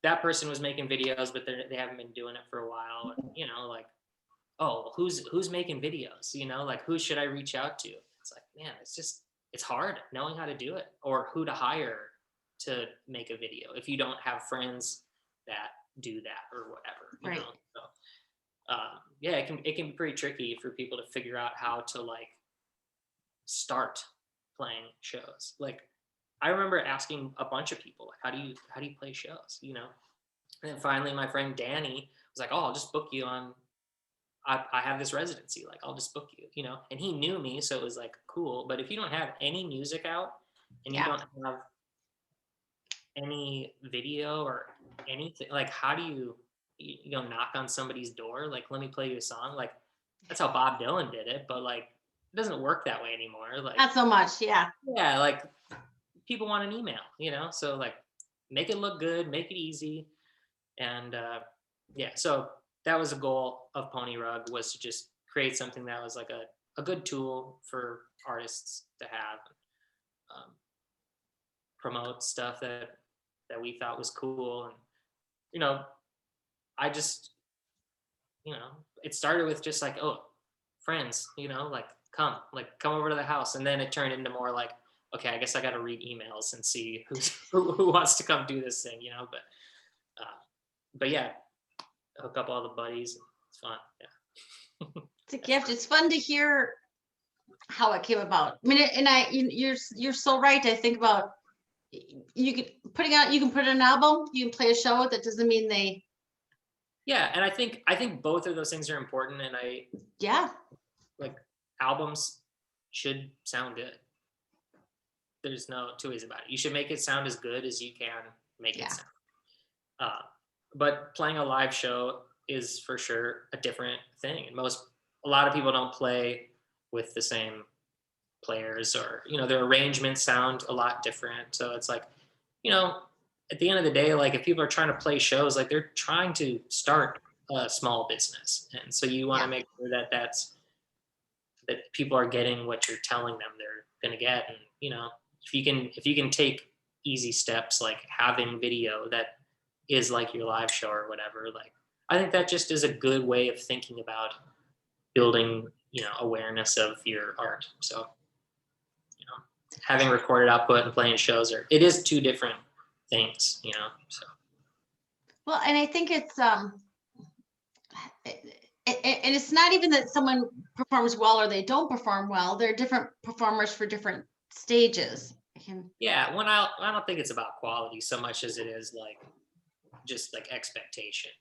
that person was making videos, but they haven't been doing it for a while. And, like, oh, who's making videos? Like, who should I reach out to? It's like, man, it's hard knowing how to do it or who to hire to make a video if you don't have friends that do that or whatever. Right. So, yeah, it can be pretty tricky for people to figure out how to like start playing shows. Like, I remember asking a bunch of people, like, how do you play shows? And then finally my friend Danny was like, oh, I'll just book you on, I have this residency, like, I'll just book you, and he knew me. So it was like, cool. But if you don't have any music out and you don't have any video or anything, like, how do you knock on somebody's door? Like, let me play you a song. Like, that's how Bob Dylan did it. But like, it doesn't work that way anymore. Like, Not so much. Yeah. yeah, like people want an email, so like make it look good, make it easy. And yeah, so that was a goal of Pony Rug, was to just create something that was like a good tool for artists to have, um, promote stuff that we thought was cool. And I just, it started with just like, oh, friends, like come over to the house. And then it turned into more like, okay, I guess I got to read emails and see who wants to come do this thing, but yeah, hook up all the buddies. It's fun. Yeah. It's a gift. It's fun to hear how it came about. I mean, you're so right. I think about you can put an album, you can play a show. That doesn't mean they. Yeah, and I think both of those things are important, and Yeah. like albums should sound good. There's no two ways about it. You should make it sound as good as you can make it sound. But playing a live show is for sure a different thing, and a lot of people don't play with the same players, or their arrangements sound a lot different. So it's like, at the end of the day, like if people are trying to play shows, like they're trying to start a small business, and so you want to make sure that people are getting what you're telling them they're going to get. And if you can take easy steps like having video that is like your live show or whatever, like I think that just is a good way of thinking about building awareness of your art. So having recorded output and playing shows it is two different things, so. Well, and I think it's and it's not even that someone performs well or they don't perform well. They're different performers for different stages. Yeah, when I don't think it's about quality so much as it is like just like expectation.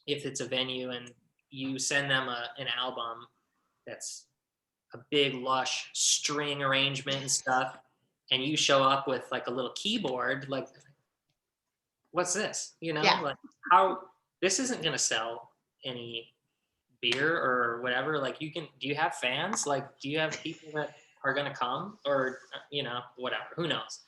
If it's a venue and you send them an album that's a big lush string arrangement and stuff, and you show up with like a little keyboard, like what's this? Like how this isn't gonna sell any beer or whatever. Like do you have fans? Like do you have people that are gonna come, or whatever? Who knows?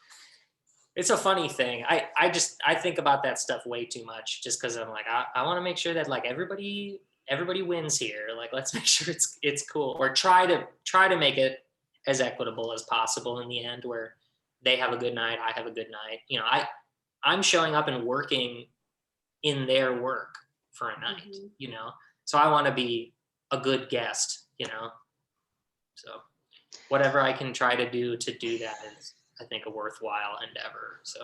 It's a funny thing. I think about that stuff way too much, just because I'm like I want to make sure that like everybody wins here. Like let's make sure it's cool, or try to make it as equitable as possible in the end, where they have a good night, I have a good night. I'm showing up and working in their work for a night, so I want to be a good guest, so whatever I can try to do that is, I think, a worthwhile endeavor. So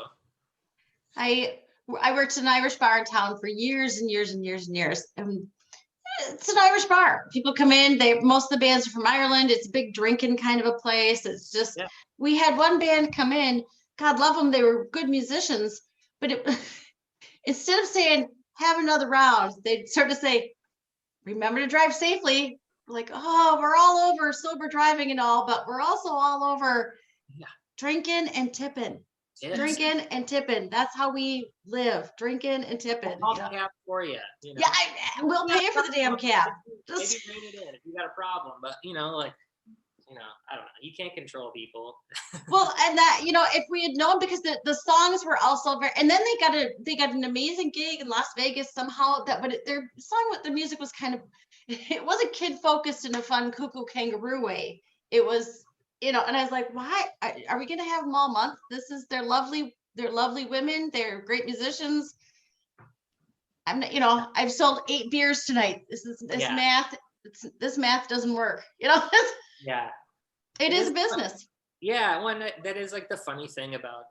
I worked in an Irish bar in town for years and years and years and years. And it's an Irish bar. People come in, most of the bands are from Ireland. It's a big drinking kind of a place. It's just, we had one band come in, God love them. They were good musicians, but instead of saying, have another round, they'd start to say, remember to drive safely. We're like, oh, we're all over sober driving and all, but we're also all over drinking and tipping. Yes. Drinking and tipping. That's how we live. Drinking and tipping. I'll cab for you. Yeah, we'll pay for the damn cab. Maybe rein it in if you got a problem, but I don't know. You can't control people. Well, and that if we had known, because the songs were also very, and then they got an amazing gig in Las Vegas somehow. Their song with the music was kind of, it wasn't kid focused in a fun cuckoo kangaroo way. It was. And I was like, why are we going to have them all month? They're lovely women. They're great musicians. I've sold 8 beers tonight. Math. This math doesn't work. Yeah. It is a business. Fun. Yeah. That is like the funny thing about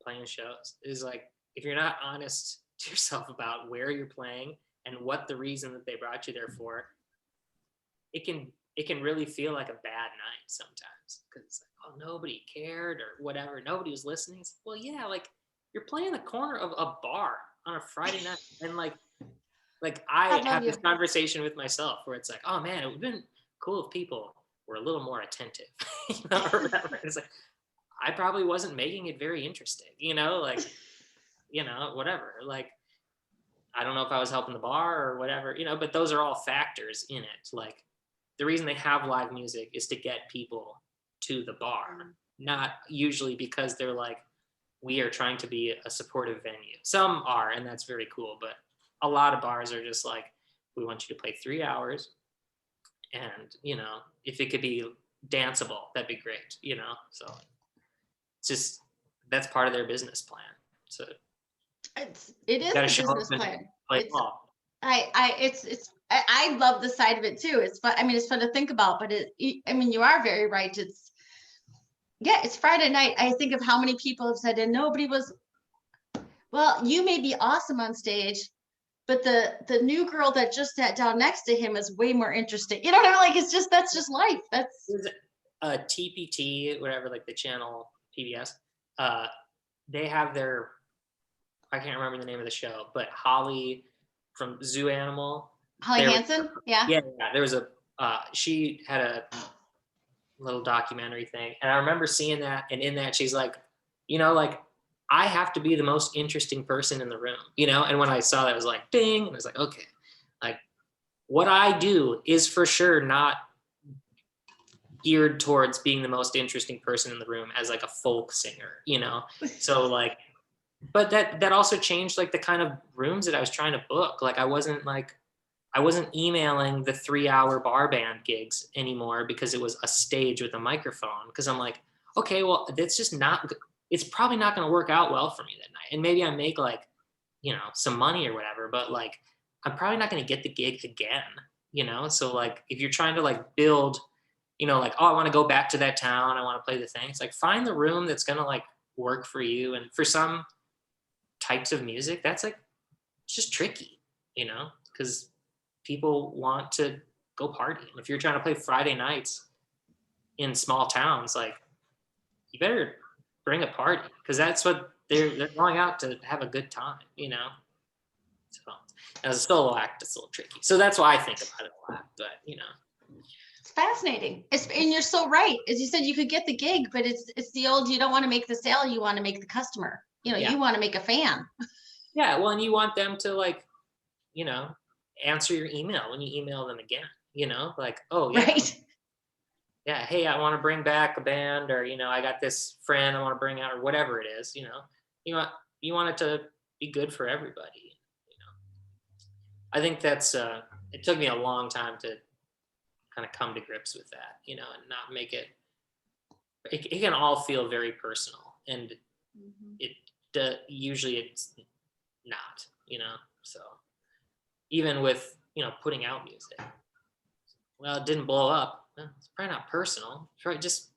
playing shows is like, if you're not honest to yourself about where you're playing and what the reason that they brought you there for, it can really feel like a bad night sometimes, because it's like, oh, nobody cared or whatever. Nobody was listening. It's like, well, yeah, like you're playing the corner of a bar on a Friday night. And like I have this conversation with myself where it's like, oh man, it would have been cool if people were a little more attentive, or whatever. It's like, I probably wasn't making it very interesting, whatever. Like, I don't know if I was helping the bar or whatever, but those are all factors in it. Like, the reason they have live music is to get people to the bar, not usually because they're like, we are trying to be a supportive venue. Some are, and that's very cool, but a lot of bars are just like, we want you to play 3 hours, and if it could be danceable, that'd be great, so it's just, that's part of their business plan. So it is gotta the show up business and plan. play It's, ball. I love the side of it too. It's fun. I mean, it's fun to think about, but I mean, you are very right. It's Friday night. I think of how many people have said, and nobody was, well, you may be awesome on stage, but the new girl that just sat down next to him is way more interesting. You know what I mean? Like, that's just life. That's TPT, whatever, like the channel PBS, they have their, I can't remember the name of the show, but Holly from Zoo Animal. Holly Hansen. Yeah. Yeah. There was she had a little documentary thing, and I remember seeing that, and in that she's like, like, I have to be the most interesting person in the room, and when I saw that, I was like, ding, and I was like, okay, like, what I do is for sure not geared towards being the most interesting person in the room as like a folk singer, so like, but that also changed like the kind of rooms that I was trying to book. Like I wasn't emailing the 3-hour bar band gigs anymore because it was a stage with a microphone, because I'm like, okay, well, that's just not, it's probably not going to work out well for me that night. And maybe I make like, some money or whatever, but like, I'm probably not going to get the gig again, So like, if you're trying to like build, like, oh, I want to go back to that town, I want to play the thing. It's like, find the room that's going to like work for you. And for some types of music, that's like, it's just tricky, because people want to go party. And if you're trying to play Friday nights in small towns, like, you better bring a party, because that's what they're going out to have a good time, So as a solo act, it's a little tricky. So that's why I think about it a lot. But it's fascinating. And you're so right. As you said, you could get the gig, but it's the old, you don't want to make the sale, you want to make the customer. You want to make a fan. Yeah, well, and you want them to like, answer your email when you email them again, like, oh yeah, Right. yeah, hey, I want to bring back a band, or I got this friend I want to bring out, or whatever it is, you want it to be good for everybody. I think that's it took me a long time to kind of come to grips with that, and not make it can all feel very personal, and it usually it's not, so even with putting out music, well, it didn't blow up, it's probably not personal, it's probably just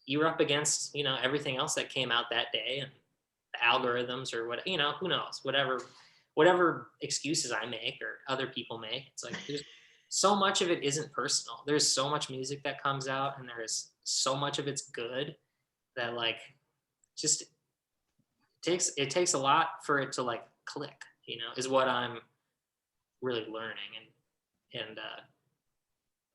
you were up against everything else that came out that day, and the algorithms, or what, who knows, whatever excuses I make or other people make. It's like, there's so much of it isn't personal. There's so much music that comes out, and there's so much of it's good, that like, just it takes a lot for it to like click, is what I'm really learning, and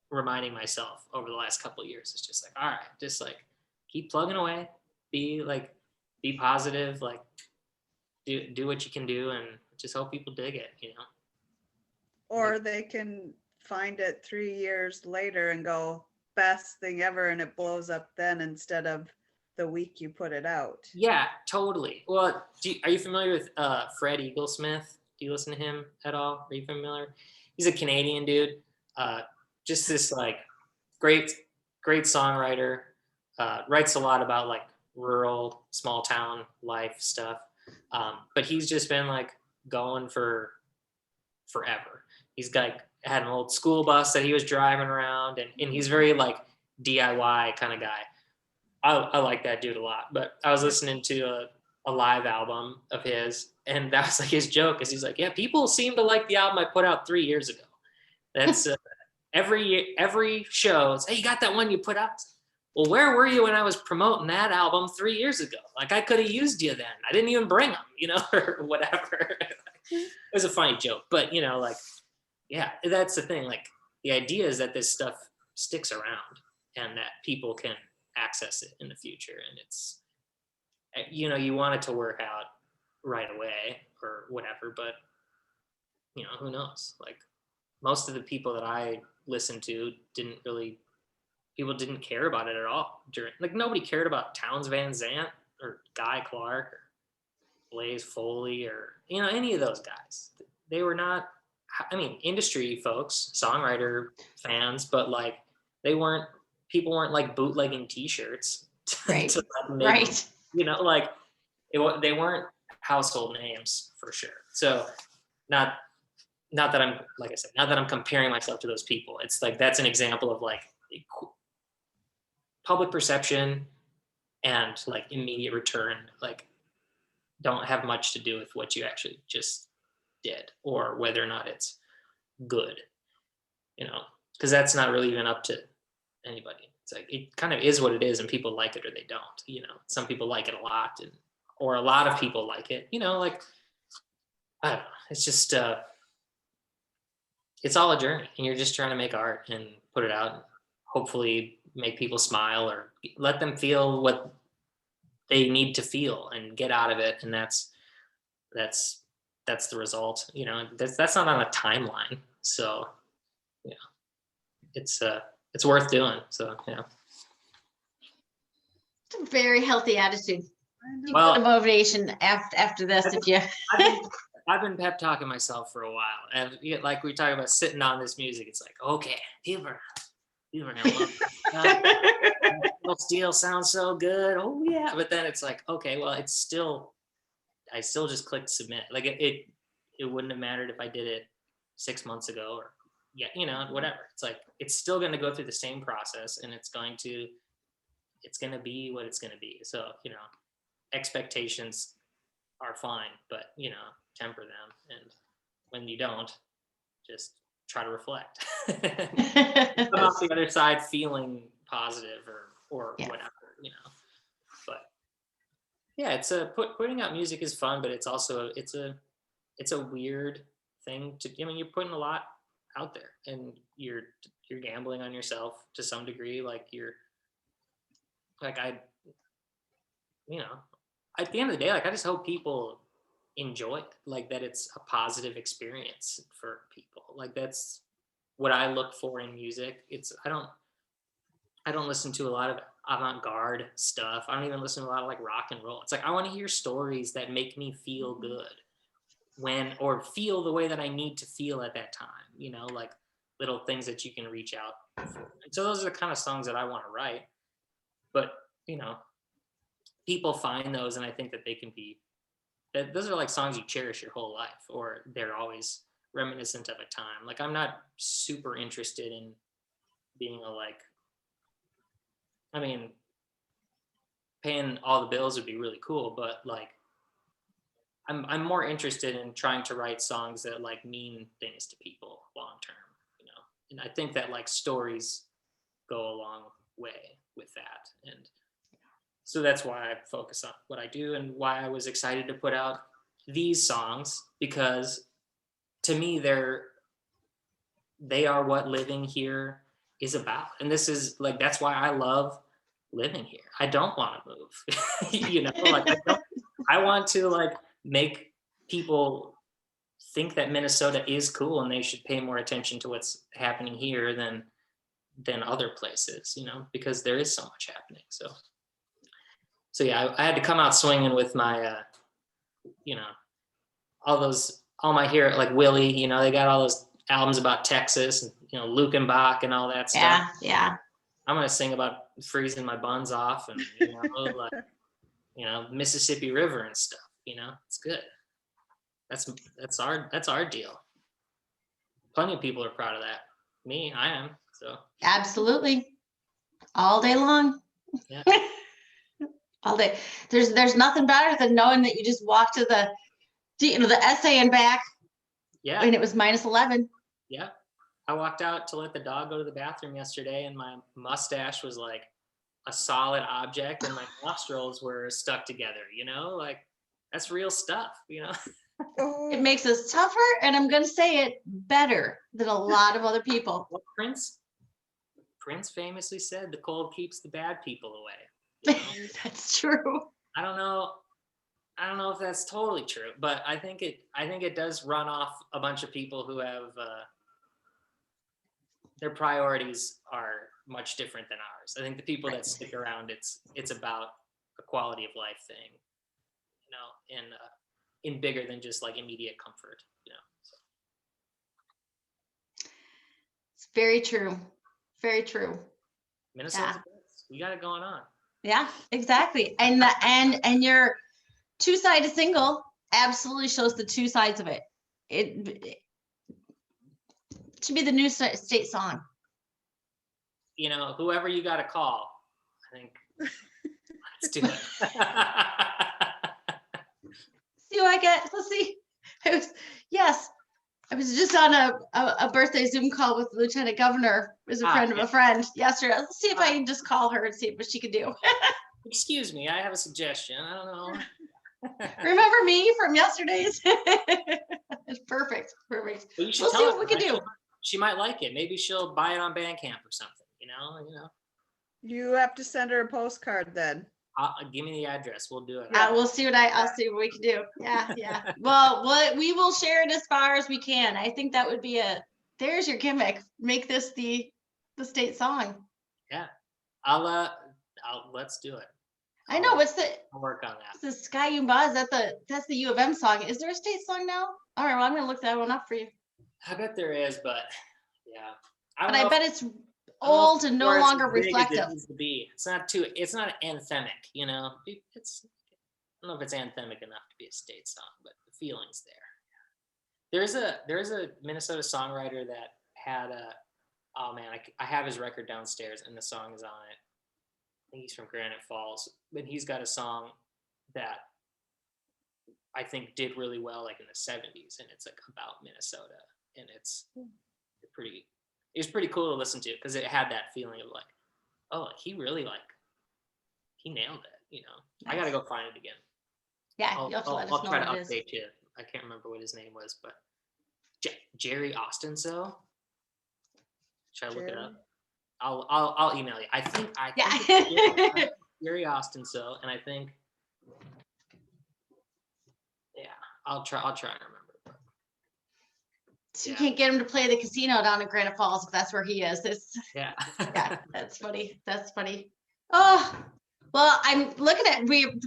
reminding myself over the last couple of years. It's just like, all right, just like keep plugging away, be positive, like do what you can do, and just hope people dig it, Or they can find it 3 years later and go, best thing ever, and it blows up then instead of the week you put it out. Yeah, totally. Well, are you familiar with Fred Eaglesmith? Do you listen to him at all? Are you familiar? He's a Canadian dude. Just this like great songwriter. Writes a lot about like rural, small town life stuff. But he's just been like going for forever. He's had an old school bus that he was driving around, and he's very like DIY kind of guy. I like that dude a lot. But I was listening to a live album of his, and that was like his joke, is he's like, yeah, people seem to like the album I put out 3 years ago. That's every show, it's, hey, you got that one you put out? Well, where were you when I was promoting that album 3 years ago? Like, I could have used you then. I didn't even bring them, or whatever. It was a funny joke, but like, yeah, that's the thing. Like, the idea is that this stuff sticks around, and that people can access it in the future. And it's, you want it to work out right away or whatever, but who knows? Like, most of the people that I listened to people didn't care about it at all during, like nobody cared about Towns Van Zandt or Guy Clark or Blaze Foley or, any of those guys. They were not, I mean, industry folks, songwriter fans, but like people weren't like bootlegging t-shirts Right. to like make, Right. like they weren't household names for sure. So not that I'm, like I said, not that I'm comparing myself to those people. It's like, that's an example of like public perception and like immediate return, like don't have much to do with what you actually just did or whether or not it's good, because that's not really even up to anybody. It's like, it kind of is what it is and people like it or they don't, some people like it a lot or a lot of people like it, like, I don't know. It's just, it's all a journey and you're just trying to make art and put it out and hopefully make people smile or let them feel what they need to feel and get out of it. And that's the result, that's not on a timeline. So, it's worth doing. So, It's a very healthy attitude. I know. You Well- get a motivation after this if you. I've been pep talking myself for a while, and like we talk about sitting on this music, it's like, okay, people are gonna love it. Little Steel sounds so good. Oh yeah, but then it's like, okay, well, I still just clicked submit. Like it wouldn't have mattered if I did it 6 months ago or whatever. It's like it's still going to go through the same process, and it's going to be what it's going to be. So expectations are fine, but temper them, and when you don't, just try to reflect. Come off the other side feeling positive or Yeah. whatever, but yeah, it's putting out music is fun, but it's also it's a weird thing to, you're putting a lot out there and you're gambling on yourself to some degree. Like at the end of the day, like I just hope people enjoy it, like that it's a positive experience for people. Like that's what I look for in music. I don't listen to a lot of avant-garde stuff. I don't even listen to a lot of like rock and roll. It's like I want to hear stories that make me feel good or feel the way that I need to feel at that time, like little things that you can reach out for. And so those are the kind of songs that I want to write. But, people find those, and I think that they can be, that those are like songs you cherish your whole life, or they're always reminiscent of a time. Like I'm not super interested in being paying all the bills would be really cool, but like I'm more interested in trying to write songs that like mean things to people long term, and I think that like stories go a long way with that. And so that's why I focus on what I do and why I was excited to put out these songs, because to me they are what living here is about. And this is like, that's why I love living here. I don't want to move, like I want to like make people think that Minnesota is cool and they should pay more attention to what's happening here than other places, because there is so much happening. So yeah, I had to come out swinging with my, all my hero, like Willie, they got all those albums about Texas and, Lukenbach and all that stuff. Yeah. I'm going to sing about freezing my buns off and, Mississippi River and stuff, it's good. That's our deal. Plenty of people are proud of that. Me, I am. So Absolutely. All day long. Yeah. All day. There's nothing better than knowing that you just walked to the essay and back yeah, and it was -11. yeah. I walked out to let the dog go to the bathroom yesterday, and my mustache was like a solid object, and my nostrils were stuck together. Like that's real stuff. It makes us tougher, and I'm gonna say it, better than a lot of other people. Well, Prince famously said, "The cold keeps the bad people away." That's true. I don't know if that's totally true, but I think it does run off a bunch of people who have their priorities are much different than ours. I think the people Right. that stick around, it's about a quality of life thing, you know, and in bigger than just like immediate comfort, you know. So, It's very true. Very true. Minnesota's the best. We got it going on. Yeah, exactly. And your two-sided single absolutely shows the two sides of it. It should be the new state song. You know, whoever you got to call, I think let's do it. See what I get? Let's see. Yes. I was just on a birthday Zoom call with the Lieutenant Governor, who's a friend of a friend yesterday. Let's see if I can just call her and see what she can do. Excuse me, I have a suggestion. I don't know. Remember me from yesterday's? Perfect. Perfect. But you should We'll tell see her, what we can do. She might like it. Maybe she'll buy it on Bandcamp or something, you know. You have to send her a postcard then. Give me the address. We'll do it. We'll see what I'll see what we can do. Yeah, yeah. Well, we will share it as far as we can. I think that would be there's your gimmick. Make this the state song. Yeah. Let's do it. I know. I'll work on that. The Sky Yumba? That's the U of M song. Is there a state song now? All right, well, I'm gonna look that one up for you. I bet there is, but yeah. But I bet it's old and no longer reflective. It needs to be. It's not anthemic, you know. I don't know if it's anthemic enough to be a state song, but the feeling's there. There's a Minnesota songwriter that had oh man, I have his record downstairs and the song is on it. I think he's from Granite Falls, but he's got a song that I think did really well like in the 70s, and it's like about Minnesota, and it's pretty cool to listen to because it had that feeling of like, oh, he really he nailed it, you know. Nice. I gotta go find it again. Yeah, you'll have to let us know. I'll try to update you. I can't remember what his name was, but Jerry Austin. So should I look it up? I'll email you. I think yeah. Jerry Austin. So, and I think, yeah, I'll try and remember. So you can't get him to play the casino down in Granite Falls if that's where he is. Yeah. Yeah, that's funny. That's funny. Oh, well, I'm looking at we've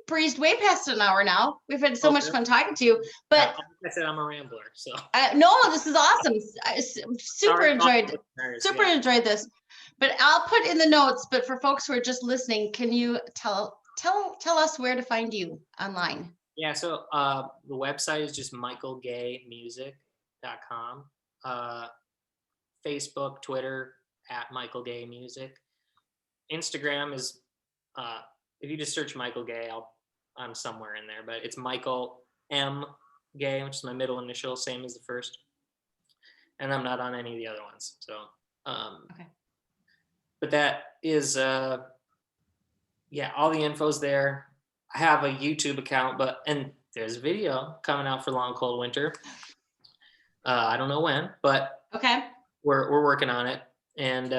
breezed way past an hour now. We've had so much fun talking to you. But like I said, I'm a rambler. So no, this is awesome. I super enjoyed this. But I'll put in the notes. But for folks who are just listening, can you tell us where to find you online? Yeah, so the website is just michaelgaymusic.com. Facebook, Twitter @michaelgaymusic. Instagram is if you just search Michael Gay, I'm somewhere in there, but it's Michael M Gay, which is my middle initial, same as the first. And I'm not on any of the other ones. So okay. But that is all the info's there. I have a YouTube account, and there's a video coming out for Long Cold Winter. I don't know when, but okay, we're working on it, and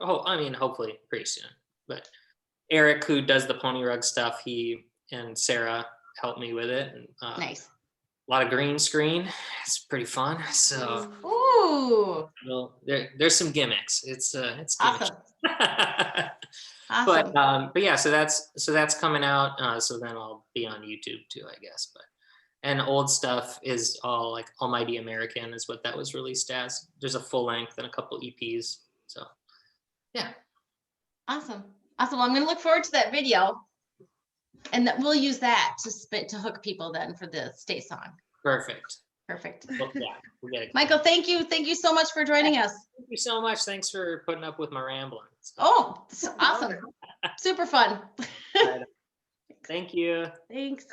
hopefully pretty soon. But Eric, who does the pony rug stuff, he and Sarah helped me with it. And, nice. A lot of green screen. It's pretty fun. So, ooh, well, there's some gimmicks. It's awesome. Awesome. But yeah, so that's coming out. So then I'll be on YouTube too, I guess. And old stuff is all like Almighty American is what that was released as. There's a full length and a couple EPs. So yeah. Awesome. Well, I'm gonna look forward to that video, and that we'll use that to hook people then for the state song. Perfect. Well, yeah, we get it. Michael, thank you so much for joining us. Thank you so much. Thanks for putting up with my rambling. Oh, awesome. Super fun. Thank you. Thanks.